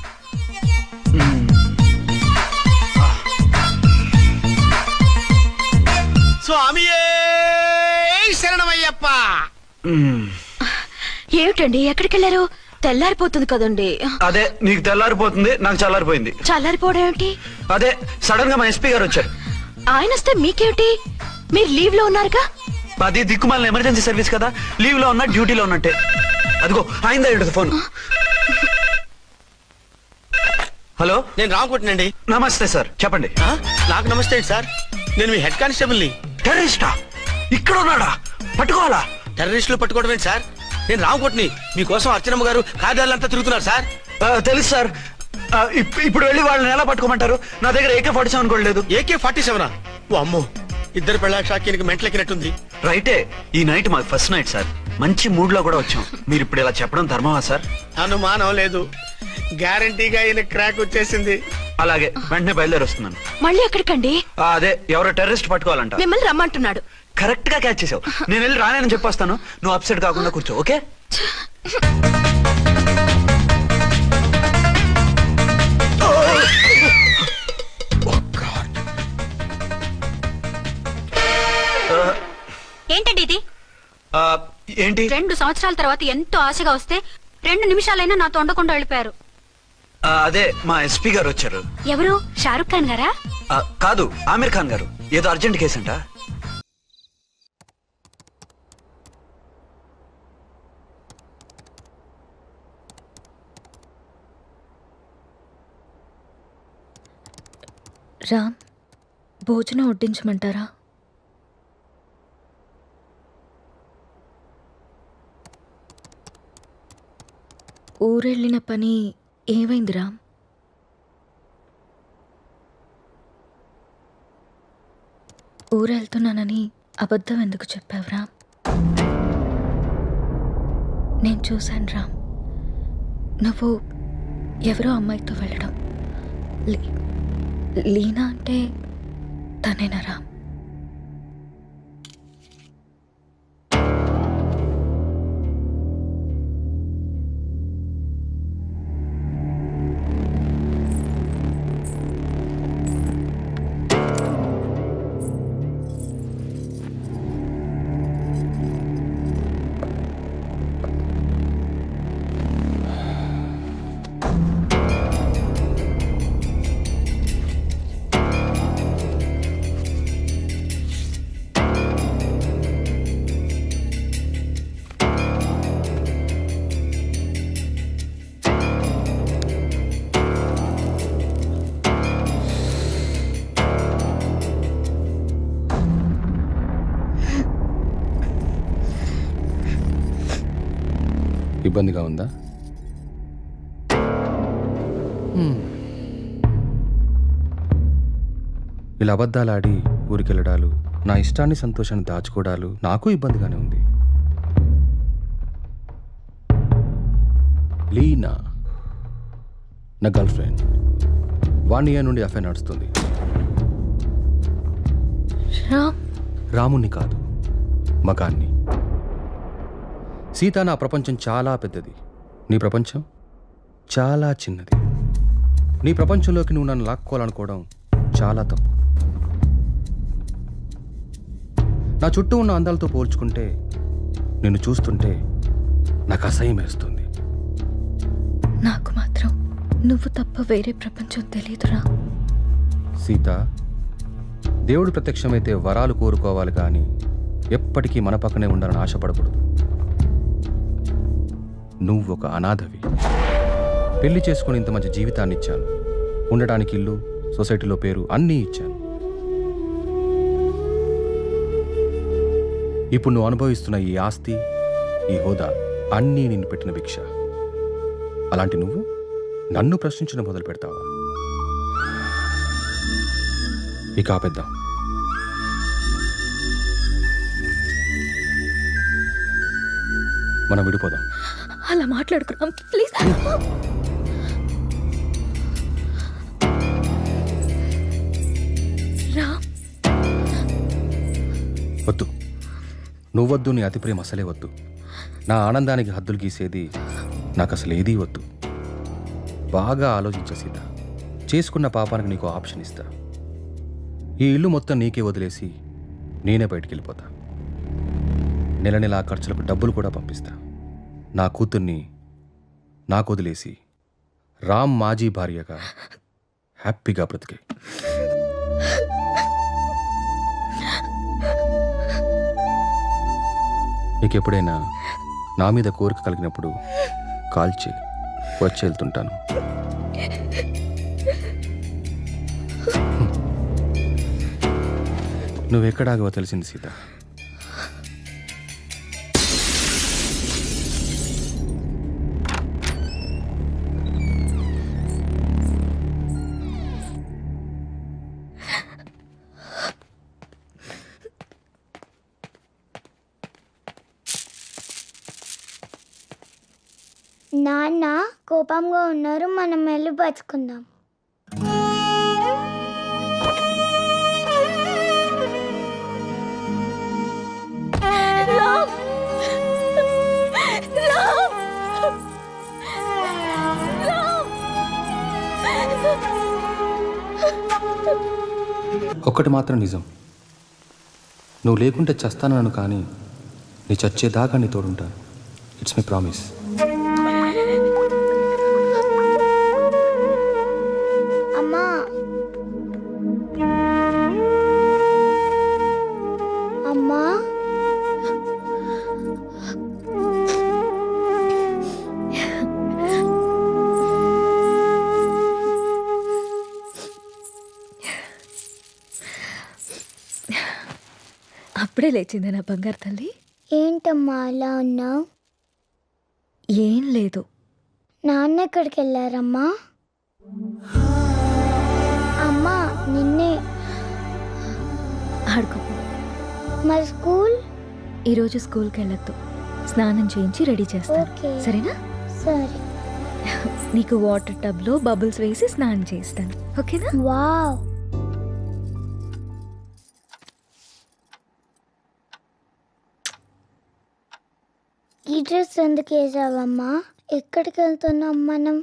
స్వామి శరణమయ్యప్ప. ఏమిటండి, ఎక్కడికి వెళ్ళారు? తెల్లారిపోతుంది కదండి. అదే, నీకు తెల్లారిపోతుంది, నాకు చల్లారిపోయింది. చల్లారిపోవడం ఏమిటి? అదే సడన్ గా మా ఎస్పీ గారు వచ్చారు. ఆయన వస్తే మీకేమిటి? మీరు లీవ్ లో ఉన్నారుగా. అది దిక్కుమాలిన ఎమర్జెన్సీ సర్వీస్ కదా, లీవ్ లో ఉన్నా డ్యూటీలో ఉన్నట్టే. అదిగో అయిందా ఏంటది ఫోన్. హలో, నేను రామకోటినండి. నమస్తే సార్, చెప్పండి. నాకు నమస్తే సార్. నేను మీ హెడ్ కానిస్టేబుల్ ని. టెర్రరిస్టా? ఇక్కడ ఉన్నాడా? పట్టుకోవాలా? టెర్రరిస్టులు పట్టుకోవడం ఏంటి సార్? నేను రామకోటిని. మీకోసం అర్చనమ్మ గారు కార్యాలయంతా తిరుగుతున్నారు సార్. తెలుసు సార్. ఇప్పుడు వెళ్ళి వాళ్ళని ఎలా పట్టుకోమంటారు? నా దగ్గర AK-47 కూడా లేదు. AK-47? ఓ అమ్మో, ఇద్దరు పెళ్ళ షాకీనికి మెంటలెక్కినట్టుంది. రైటే, ఈ నైట్ మాకు ఫస్ట్ నైట్ సార్. మంచి మూడ్ లో కూడా వచ్చాం. మీరు ఇప్పుడు ఇలా చెప్పడం ధర్మమా సార్? అనుమానం లేదు. గ్యారంటీగా ఈయన క్రాక్ వచ్చేసింది. అలాగే వెంటనే బయలుదేరి వస్తున్నాను. మళ్ళీ ఎక్కడికండి? అదే ఎవరో టెర్రరిస్ట్ పట్టుకోవాలంట. మిమ్మల్ని రమ్మంటున్నాడు. కరెక్ట్ గా క్యాచ్ చేసావు. నేను వెళ్ళి రానని చెప్పొస్తాను, నువ్వు అప్సెట్ కాకుండా కూర్చో. ఓకే? ఏంటండి ఇది? ఏంటి? 2 సంవత్సరాల తర్వాత ఎంతో ఆశగా వస్తే 2 నిమిషాలైనా నాతో ఉండకుండా వెళ్ళిపోయారు. అదే మా ఎస్పీ గారు వచ్చారు. ఎవరు? షారుఖ్ ఖాన్ గారా? కాదు, ఆమీర్ ఖాన్ గారు. ఏదో అర్జెంట్ కేసు అంట. రామ్, భోజనం వడ్డించమంటారా? ఊరెళ్ళిన పని ఏమైంది రామ్? ఊరెళ్తున్నానని అబద్ధం ఎందుకు చెప్పావు రామ్? నేను చూశాను రామ్, నువ్వు ఎవరో అమ్మాయితో వెళ్ళడం. లీనా అంటే తనేనా రామ్? ఇబ్బందిగా ఉందా? ఇలా అబద్ధాలాడి ఊరికెళ్ళడాలు, నా ఇష్టాన్ని సంతోషాన్ని దాచుకోవడాలు నాకు ఇబ్బందిగానే ఉంది. లీనా నా గర్ల్ ఫ్రెండ్. 1 year నుండి అఫైర్ నడుస్తుంది. రాముణ్ణి కాదు, మగాన్ని. సీత, నా ప్రపంచం చాలా పెద్దది, నీ ప్రపంచం చాలా చిన్నది. నీ ప్రపంచంలోకి నువ్వు నన్ను లాక్కోవాలనుకోవడం చాలా తప్పు. నా చుట్టూ ఉన్న అందాలతో పోల్చుకుంటే నిన్ను చూస్తుంటే నాకు అసహ్యం వేస్తుంది. నాకు మాత్రం నువ్వు తప్ప వేరే ప్రపంచం తెలీదురా. సీత, దేవుడు ప్రత్యక్షమైతే వరాలు కోరుకోవాలి కానీ ఎప్పటికీ మన పక్కనే ఉండాలని ఆశపడకూడదు. నువ్వు ఒక అనాథవి. పెళ్లి చేసుకుని ఇంత మంచి జీవితాన్ని ఇచ్చాను, ఉండటానికి ఇల్లు, సొసైటీలో పేరు అన్నీ ఇచ్చాను. ఇప్పుడు నువ్వు అనుభవిస్తున్న ఈ ఆస్తి, ఈ హోదా అన్నీ నిన్ను పెట్టిన భిక్ష. అలాంటి నువ్వు నన్ను ప్రశ్నించడం మొదలు పెడతావా? ఇక ఆపేద్దాం. మనం విడిపోదాం. అలా మాట్లాడుకున్నాం ప్లీజ్. వద్దు, నువ్వొద్దు, నీ అతి ప్రేమ అసలే వద్దు. నా ఆనందానికి హద్దులు గీసేది నాకు అసలు ఏదీ వద్దు. బాగా ఆలోచించే సీత, చేసుకున్న పాపానికి నీకు ఆప్షన్ ఇస్తా. ఈ ఇల్లు మొత్తం నీకే వదిలేసి నేనే బయటికి వెళ్ళిపోతా. నెల నెల ఖర్చులకు డబ్బులు కూడా పంపిస్తా. నా కూతుర్ని నాకు వదిలేసి రామ్ మాజీ భార్యగా హ్యాపీగా బ్రతికే. నీకెప్పుడైనా నా మీద కోరిక కలిగినప్పుడు కాల్ చేయి, వచ్చి వెళ్తుంటాను. నువ్వెక్కడాగో తెలిసింది సీత. నాన్న కోపంగా ఉన్నారు, మనం వెళ్ళి బతుకుందాం. ఒక్కటి మాత్రం నిజం, నువ్వు లేకుంటే చస్తానను, కానీ నీ చచ్చేదాకా నీ తోడుంటాను. It's my promise. అమ్మా అమ్మా అప్పుడే లేచిందా నా బంగారు తల్లి? ఏంటమ్మా అలా ఉన్నావు? ఏం లేదు. నాన్న ఎక్కడికి వెళ్ళారమ్మా? అమ్మా నిన్నే. ఆడుకో. మరి స్కూల్? ఈరోజు స్కూల్కి వెళ్ళొద్దు, స్నానం చేయించి రెడీ చేస్తాను. ఓకే. సరేనా? సరే. నీకు వాటర్ టబ్లో బబుల్స్ వేసి స్నానం చేస్తాను, ఓకేనా? వావ్. ఈ డ్రెస్ ఎందుకు వేసావమ్మా? ఎక్కడికి వెళ్తున్నాం మనం?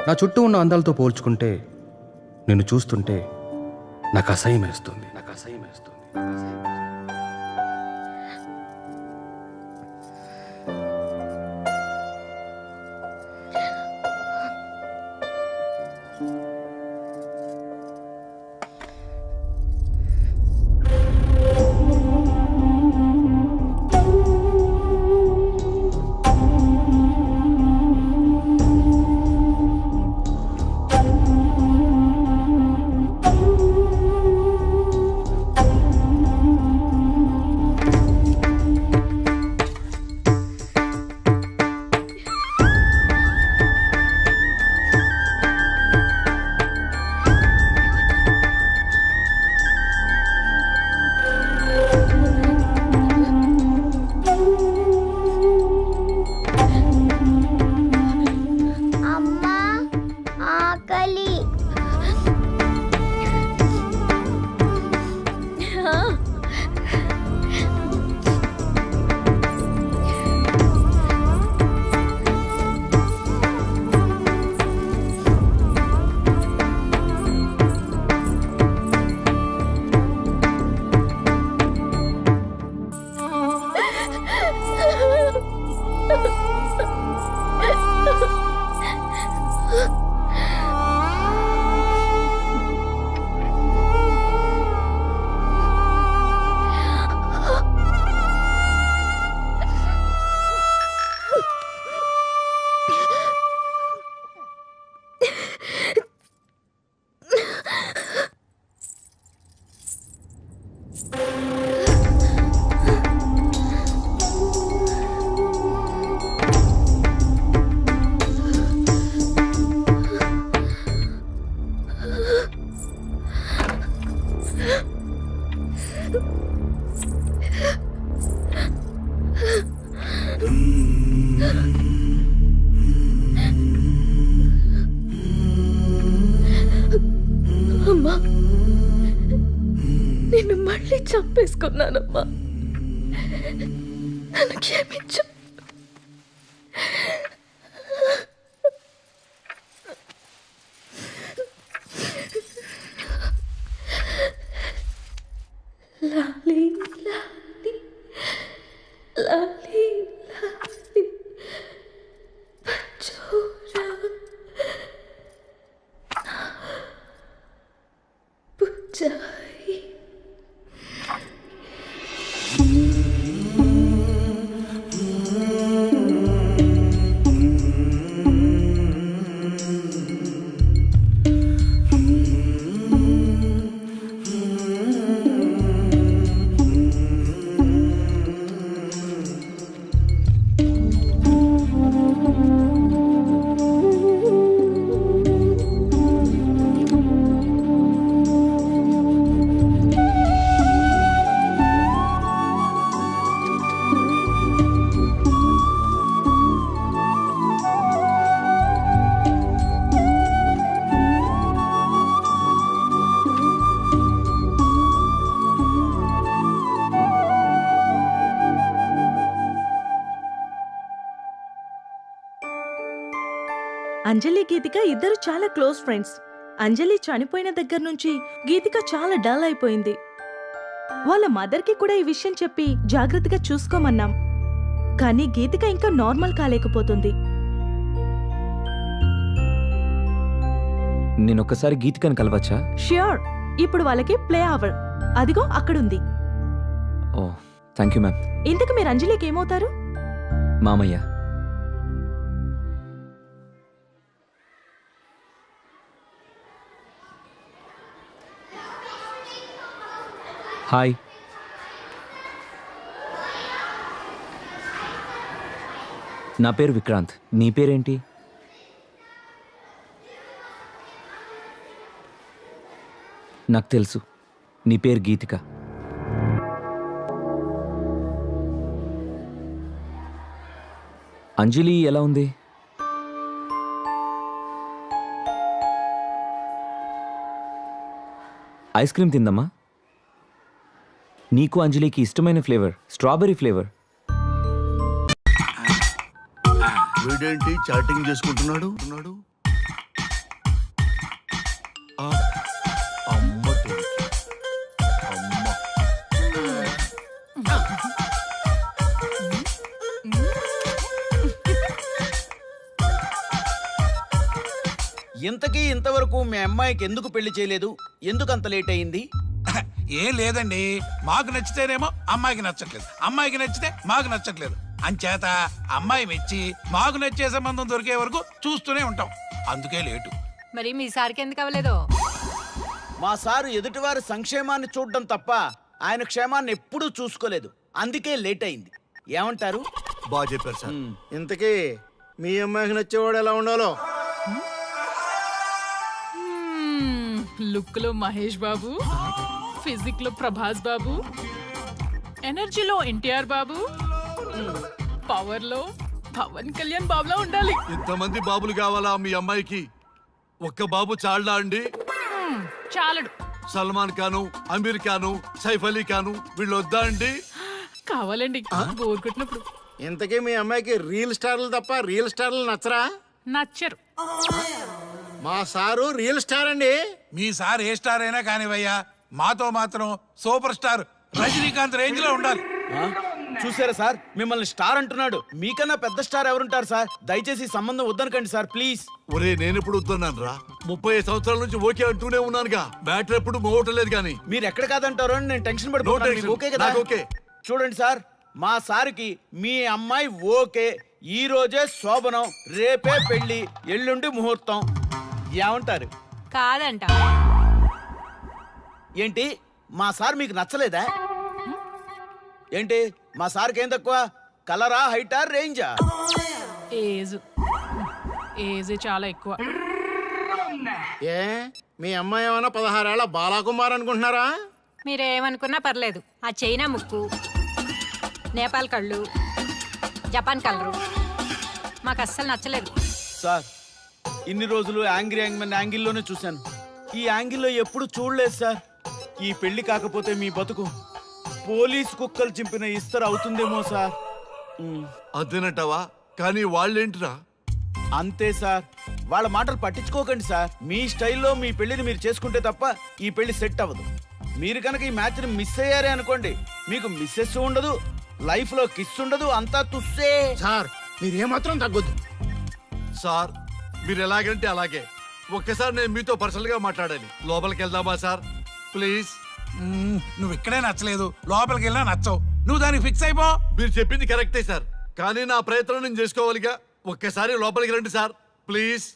నా చుట్టూ ఉన్న అందాలతో పోల్చుకుంటే నిన్ను చూస్తుంటే నాకు అసహ్యం వేస్తుంది. అమ్మా, నిన్ను మళ్ళీ చంపేసుకున్నానమ్మా. నన్ను క్షమించు. లాలీ లాలీ లాలీ లాలీ పచ్చోరా పుచ్చాయి. అంజలి గీతిక ఇద్దరు చాలా క్లోజ్ ఫ్రెండ్స్. అంజలి చనిపోయిన దగ్గర నుంచి గీతిక చాలా డల్ అయిపోయింది. వాళ్ళ మదర్కి కూడా ఈ విషయం చెప్పి జాగ్రత్తగా చూసుకోమన్నాం. కానీ గీతిక ఇంకా నార్మల్ కాలేకపోతుంది. నేనొక్కసారి గీతికని కలవచ్చా? ష్యూర్. ఇప్పుడు వాళ్ళకి ప్లే అవర్. అదిగో అక్కడుంది. ఓ థ్యాంక్ యూ మ్యామ్. ఇంతకు మీరు అంజలికి ఏమవుతారు? మామయ్య. హాయ్. నా పేరు విక్రాంత్. నీ పేరేంటి? నాకు తెలుసు, నీ పేరు గీతిక. అంజలి ఎలా ఉంది? ఐస్ క్రీమ్ తిందమ్మా. నీకు అంజలికి ఇష్టమైన ఫ్లేవర్ స్ట్రాబెర్రీ ఫ్లేవర్. వీడేంటి చాటింగ్ చేసుకుంటున్నాడు? ఇంతకీ ఇంతవరకు మీ అమ్మాయికి ఎందుకు పెళ్లి చేయలేదు? ఎందుకు అంత లేట్ అయింది? ఏం లేదండి, మాకు నచ్చితేనేమో అమ్మాయికి నచ్చట్లేదు, అమ్మాయికి నచ్చితే మాకు నచ్చట్లేదు. అంచేత అమ్మాయి మెచ్చి మాకు నచ్చే సంబంధం దొరికే వరకు చూస్తూనే ఉంటాం. అందుకే లేటు. మరి మీ సార్కి ఎందుకు అవ్వలేదు? మా సారు ఎదుటివారి సంక్షేమాన్ని చూడడం తప్ప ఆయన క్షేమాన్ని ఎప్పుడూ చూసుకోలేదు. అందుకే లేట్ అయింది. ఏమంటారు? బాగా చెప్పారు సార్. ఇంతకీ మీ అమ్మాయికి నచ్చేవాడు ఎలా ఉండాలో? లుక్ లో మహేష్ బాబు, ఫిజిక్ లో ప్రభాస్ బాబు, ఎనర్జీలో ఎన్టీఆర్ బాబు, పవర్ లో పవన్ కళ్యాణ్ బాబులా ఉండాలి. ఇంతమంది బాబులు కావాలా మీ అమ్మాయికి? ఒక్క బాబు చాళ్ళా అండి? చాలడు. సల్మాన్ ఖాను, అమీర్ ఖాను, సైఫ్ అలీ ఖాను వీళ్ళు వద్దా అండి? కావాలండి, బోర్ కొట్టినప్పుడు. ఇంతకీ మీ అమ్మాయికి రియల్ స్టార్లు తప్ప రియల్ స్టార్లు నచ్చరా? నచ్చరు. మా సారు రియల్ స్టార్ అండి. మీ సార్ ఏ స్టార్ అయినా కానివయ్యా, మాతో మాత్రం సూపర్ స్టార్ రజనీకాంత్ రేంజ్ లో ఉండాలి. చూసారా సార్, మిమ్మల్ని స్టార్ అంటున్నాడు. మీకన్నా పెద్ద స్టార్ ఎవరుంటారు సార్? దయచేసి ఈ సంబంధం వద్దనకండి సార్, ప్లీజ్. ఒరే నేనెప్పుడు వద్దన్నాను రా? 35 సంవత్సరాల నుంచి ఓకే అంటూనే ఉన్నానుగా. బ్యాటరీ ఎప్పుడు మోగటలేదు కానీ. మీరు ఎక్కడ కాదంటారో అని నేను టెన్షన్ పడిపోతాను. మీకు ఓకే కదా? ఓకే. చూడండి సార్, మా సార్కి మీ అమ్మాయి ఓకే. ఈ రోజే శోభనం, రేపే పెళ్లి, ఎల్లుండి ముహూర్తం. ఏమంటారు? కాదంట. ఏంటి, మా సార్ మీకు నచ్చలేదా? ఏంటి, మా సార్కి ఏం తక్కువ? కలరా, హైటా, రేంజా? ఏజ్ చాలా ఎక్కువ. ఏ మీ అమ్మాయి ఏమైనా 16 ఏళ్ల బాలాకుమార్ అనుకుంటున్నారా? మీరేమనుకున్నా పర్లేదు. ఆ చైనా ముక్కు, నేపాల్ కళ్ళు, జపాన్ కలరు మాకు అస్సలు నచ్చలేదు. సార్ ఇన్ని రోజులు యాంగ్రీ యాంగ్మెన్ యాంగిల్లోనే చూశాను, ఈ యాంగిల్లో ఎప్పుడు చూడలేదు సార్. ఈ పెళ్లి కాకపోతే మీ బతుకు పోలీస్ కుక్కలు చింపిన ఇస్తరు అవుతుందేమో సార్. అదేనటవా? కానీ వాళ్ళేంటిరా? అంతే సార్, వాళ్ళ మాటలు పట్టించుకోకండి సార్. మీ స్టైల్లో మీ పెళ్లిని మీరు చేసుకుంటే తప్ప ఈ పెళ్లి సెట్ అవ్వదు. మీరు కనుక ఈ మ్యాచ్ని మిస్ అయ్యారే అనుకోండి, మీకు మిస్సెస్ ఉండదు, లైఫ్ లో కిస్ ఉండదు, అంతా తుస్సే. సార్ మీరు ఏమాత్రం తగ్గొద్దు సార్. మీరు ఎలాగంటే అలాగే. ఒక్కసారి నేను మీతో పర్సనల్ గా మాట్లాడాలి. లోపలికి వెళ్దామా సార్ ప్లీజ్? నువ్వు ఇక్కడే నచ్చలేదు, లోపలికి వెళ్ళినా నచ్చవు. నువ్వు దానికి ఫిక్స్ అయిపో. మీరు చెప్పింది కరెక్టే సార్, కానీ నా ప్రయత్నం నేను చేసుకోవాలిగా. ఒక్కసారి లోపలికి రండి సార్ ప్లీజ్.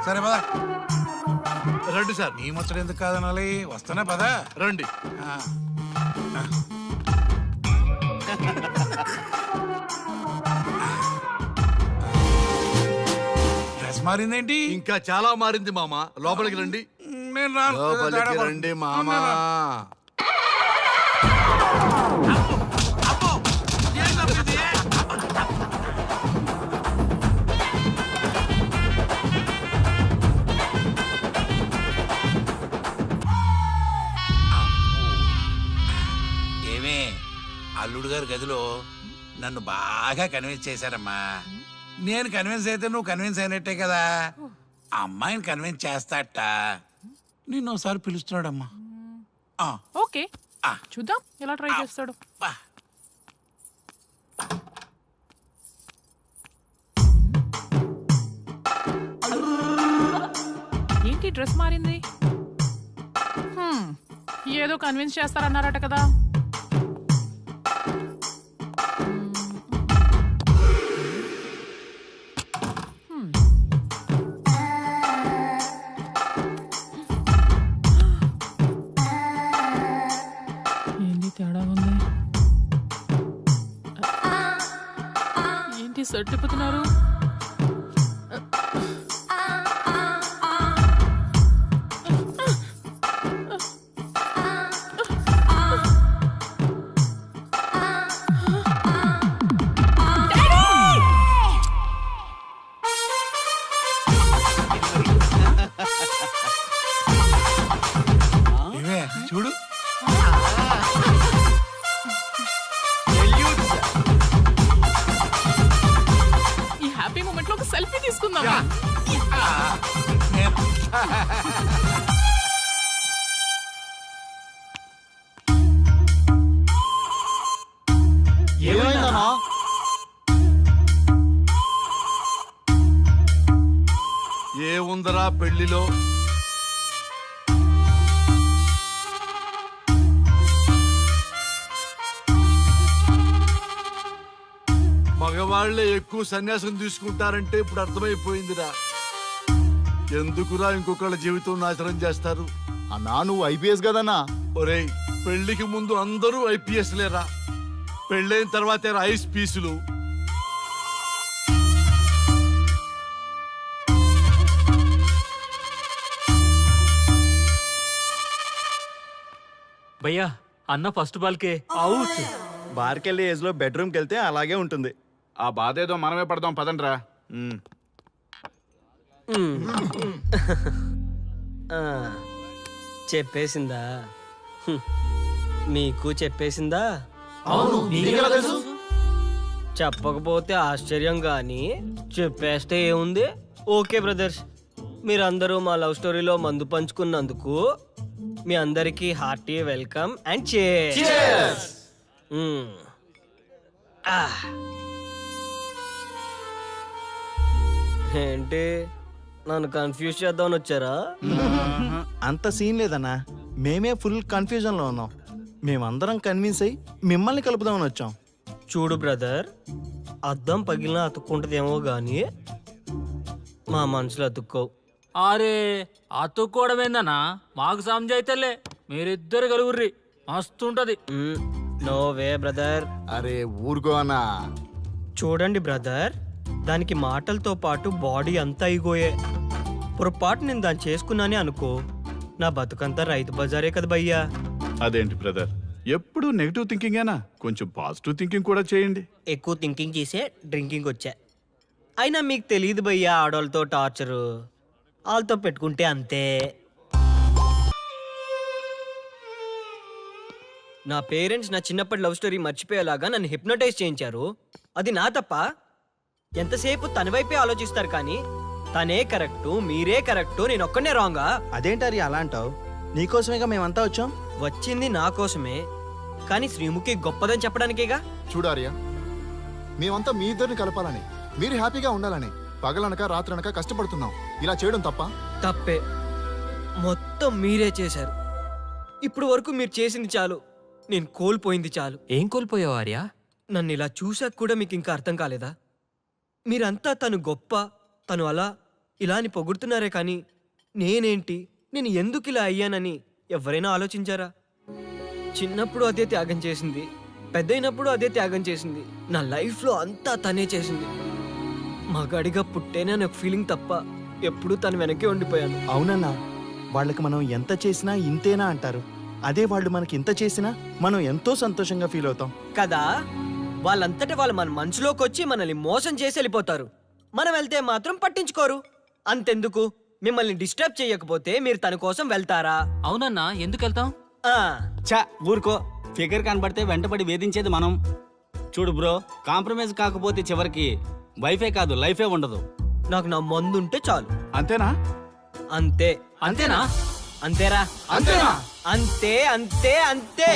సరే పదా రండి సార్. నీ ముచ్చట ఎందుకు కాదనాలి, వస్తానే పదా రండి. డ్రెస్ మారిందేంటి? ఇంకా చాలా మారింది మామ. లోపలికి రండి. నేను రాను. లోపలికి రండి మామా. ఏమే అల్లుడు గారి గదిలో నన్ను బాగా కన్విన్స్ చేశారమ్మా. నేను కన్విన్స్ అయితే నువ్వు కన్విన్స్ అయినట్టే కదా. అమ్మాయిని కన్విన్స్ చేస్తాట. నిన్ను ఒకసారి పిలుస్తున్నాడమ్మా. ఓకే చూద్దాం ఎలా ట్రై చేస్తాడు. ఏంటి డ్రెస్ మారింది? ఏదో కన్విన్స్ చేస్తారన్నారట కదా. ఏంటి తేడా ఉంది? ఏంటి సెట్ తిప్పుతున్నారు? చూడు ఈ హ్యాపీ మూమెంట్ లో ఒక సెల్ఫీ తీసుకుందాం. ఏమైందన్నా? ఏముందరా పెళ్లిలో? మగవాళ్లే ఎక్కువ సన్యాసం తీసుకుంటారంటే ఇప్పుడు అర్థమైపోయిందిరా. ఎందుకురా ఇంకొకళ్ళ జీవితం నాశనం చేస్తారు? అన్నా నువ్వు ఐపీఎస్ కదన్నా. ఒరేయ్ పెళ్లికి ముందు అందరూ ఐపీఎస్ లేరా, పెళ్ళైన తర్వాతే ఐస్ పీసులు. భయ్యా అన్న ఫస్ట్ బాల్కే అవుట్. బార్కెళ్ళి ఏజ్ లో బెడ్రూమ్కి వెళ్తే అలాగే ఉంటుంది. ఆ బాధ ఏదో మనమే పడదాం పదండ్రా. చెప్పేసిందా? మీకు చెప్పేసిందా? అవును, నీకెలా తెలుసు? చెప్పకపోతే ఆశ్చర్యం గాని చెప్పేస్తే ఏముంది. ఓకే బ్రదర్స్, మీరందరూ మా లవ్ స్టోరీలో మందు పంచుకున్నందుకు మీ అందరికీ హార్టీ వెల్కమ్ అండ్ చేర్స్. ఏంటి నన్ను కన్ఫ్యూజ్ చేద్దామని వచ్చారా? అంత సీన్ లేదన్నా, మేమే ఫుల్ కన్ఫ్యూజన్ లో ఉన్నాం. మేమందరం కన్విన్స్ అయ్యి మిమ్మల్ని కలుపుదామని వచ్చాం. చూడు బ్రదర్, అద్దం పగిలిన అతుక్కుంటదేమో గాని మా మనసులో అతుక్కోవు. అరే అతుక్కోవడం ఏందన్నా? మాకు సంజైతేలే, మీరిద్దరు కలుగుర్రి మస్తుంటది. No way brother. అరే ఊరుకో అన్నా. చూడండి బ్రదర్, దానికి మాటలతో పాటు బాడీ అంతా అయిపోయే. పొరపాటు నేను దాన్ని చేసుకున్నానే అనుకో, నా బతుకంతా రైతు బజారే కదా భయ్యా. అదేంటి బ్రదర్, ఎప్పుడు నెగిటివ్ థింకింగేనా? కొంచెం పాజిటివ్ థింకింగ్ కూడా చేయండి. ఎక్కువ థింకింగ్ చేసే డ్రింకింగ్ వచ్చా. అయినా మీకు తెలియదు భయ్యా ఆడవాళ్ళతో టార్చరు. వాళ్ళతో పెట్టుకుంటే అంతే. నా పేరెంట్స్ నా చిన్నప్పటి లవ్ స్టోరీ మర్చిపోయేలాగా నన్ను హిప్నోటైజ్ చేయించారు. అది నా తప్ప? ఎంతసేపు తన వైపే ఆలోచిస్తారు కానీ తనే కరెక్టు, మీరే కరెక్టు, నేను ఒక్కనే రాంగా? అదేంటారి అలా అంటావు? నీకోసమేగా మేమంతా వచ్చాం. వచ్చింది నా కోసమే, కానీ శ్రీముఖి గొప్పదని చెప్పడానికేగా. చూడారియా, మేమంతా మీ ఇద్దరిని కలపాలని, మీరు హ్యాపీగా ఉండాలని పగలనక రాత్రనక కష్టపడుతున్నాం. ఇలా చేయడం తప్ప? తప్పే. మొత్తం మీరే చేశారు. ఇప్పుడు వరకు మీరు చేసింది చాలు, నేను కోల్పోయింది చాలు. ఏం కోల్పోయావు ఆర్య? నన్ను ఇలా చూశాక కూడా మీకు ఇంకా అర్థం కాలేదా? మీరంతా తను గొప్ప, తను అలా ఇలా అని పొగుడుతున్నారే కానీ నేనేంటి, నేను ఎందుకు ఇలా అయ్యానని ఎవరైనా ఆలోచించారా? చిన్నప్పుడు అదే త్యాగం చేసింది, పెద్దయినప్పుడు అదే త్యాగం చేసింది. నా లైఫ్లో అంతా తనే చేసింది. మగాడిగా పుట్టేనే అనే ఫీలింగ్ తప్ప ఎప్పుడూ తను వెనకే ఉండిపోయాను. అవునన్నా, వాళ్ళకి మనం ఎంత చేసినా ఇంతేనా అంటారు. అదే వాళ్ళు మనకి ఇంత చేసినా మనం ఎంతో సంతోషంగా ఫీల్ అవుతాం కదా. వాళ్ళంతటా వాళ్ళు మన మనసులోకి వచ్చి మనల్ని మోసం చేసి వెళ్ళిపోతారు. మనం వెళ్తే మాత్రం పట్టించుకోరు. అంతెందుకు, మిమ్మల్ని డిస్టర్బ్ చేయకపోతే మీరు తన కోసం వెళ్తారా? అవునన్నా, ఎందుకు వెళ్తాం? చా ఊరుకో. ఫిగర్ కనబడితే వెంటబడి వేధించేది మనం. చూడు బ్రో, కాంప్రమైజ్ కాకపోతే చివరికి వైఫే కాదు లైఫే ఉండదు. నాకు నా మందుంటే చాలు. అంతేనా? అంతే. అంతేనా? అంతేరా? అంతేనా? అంతే అంతే అంతే.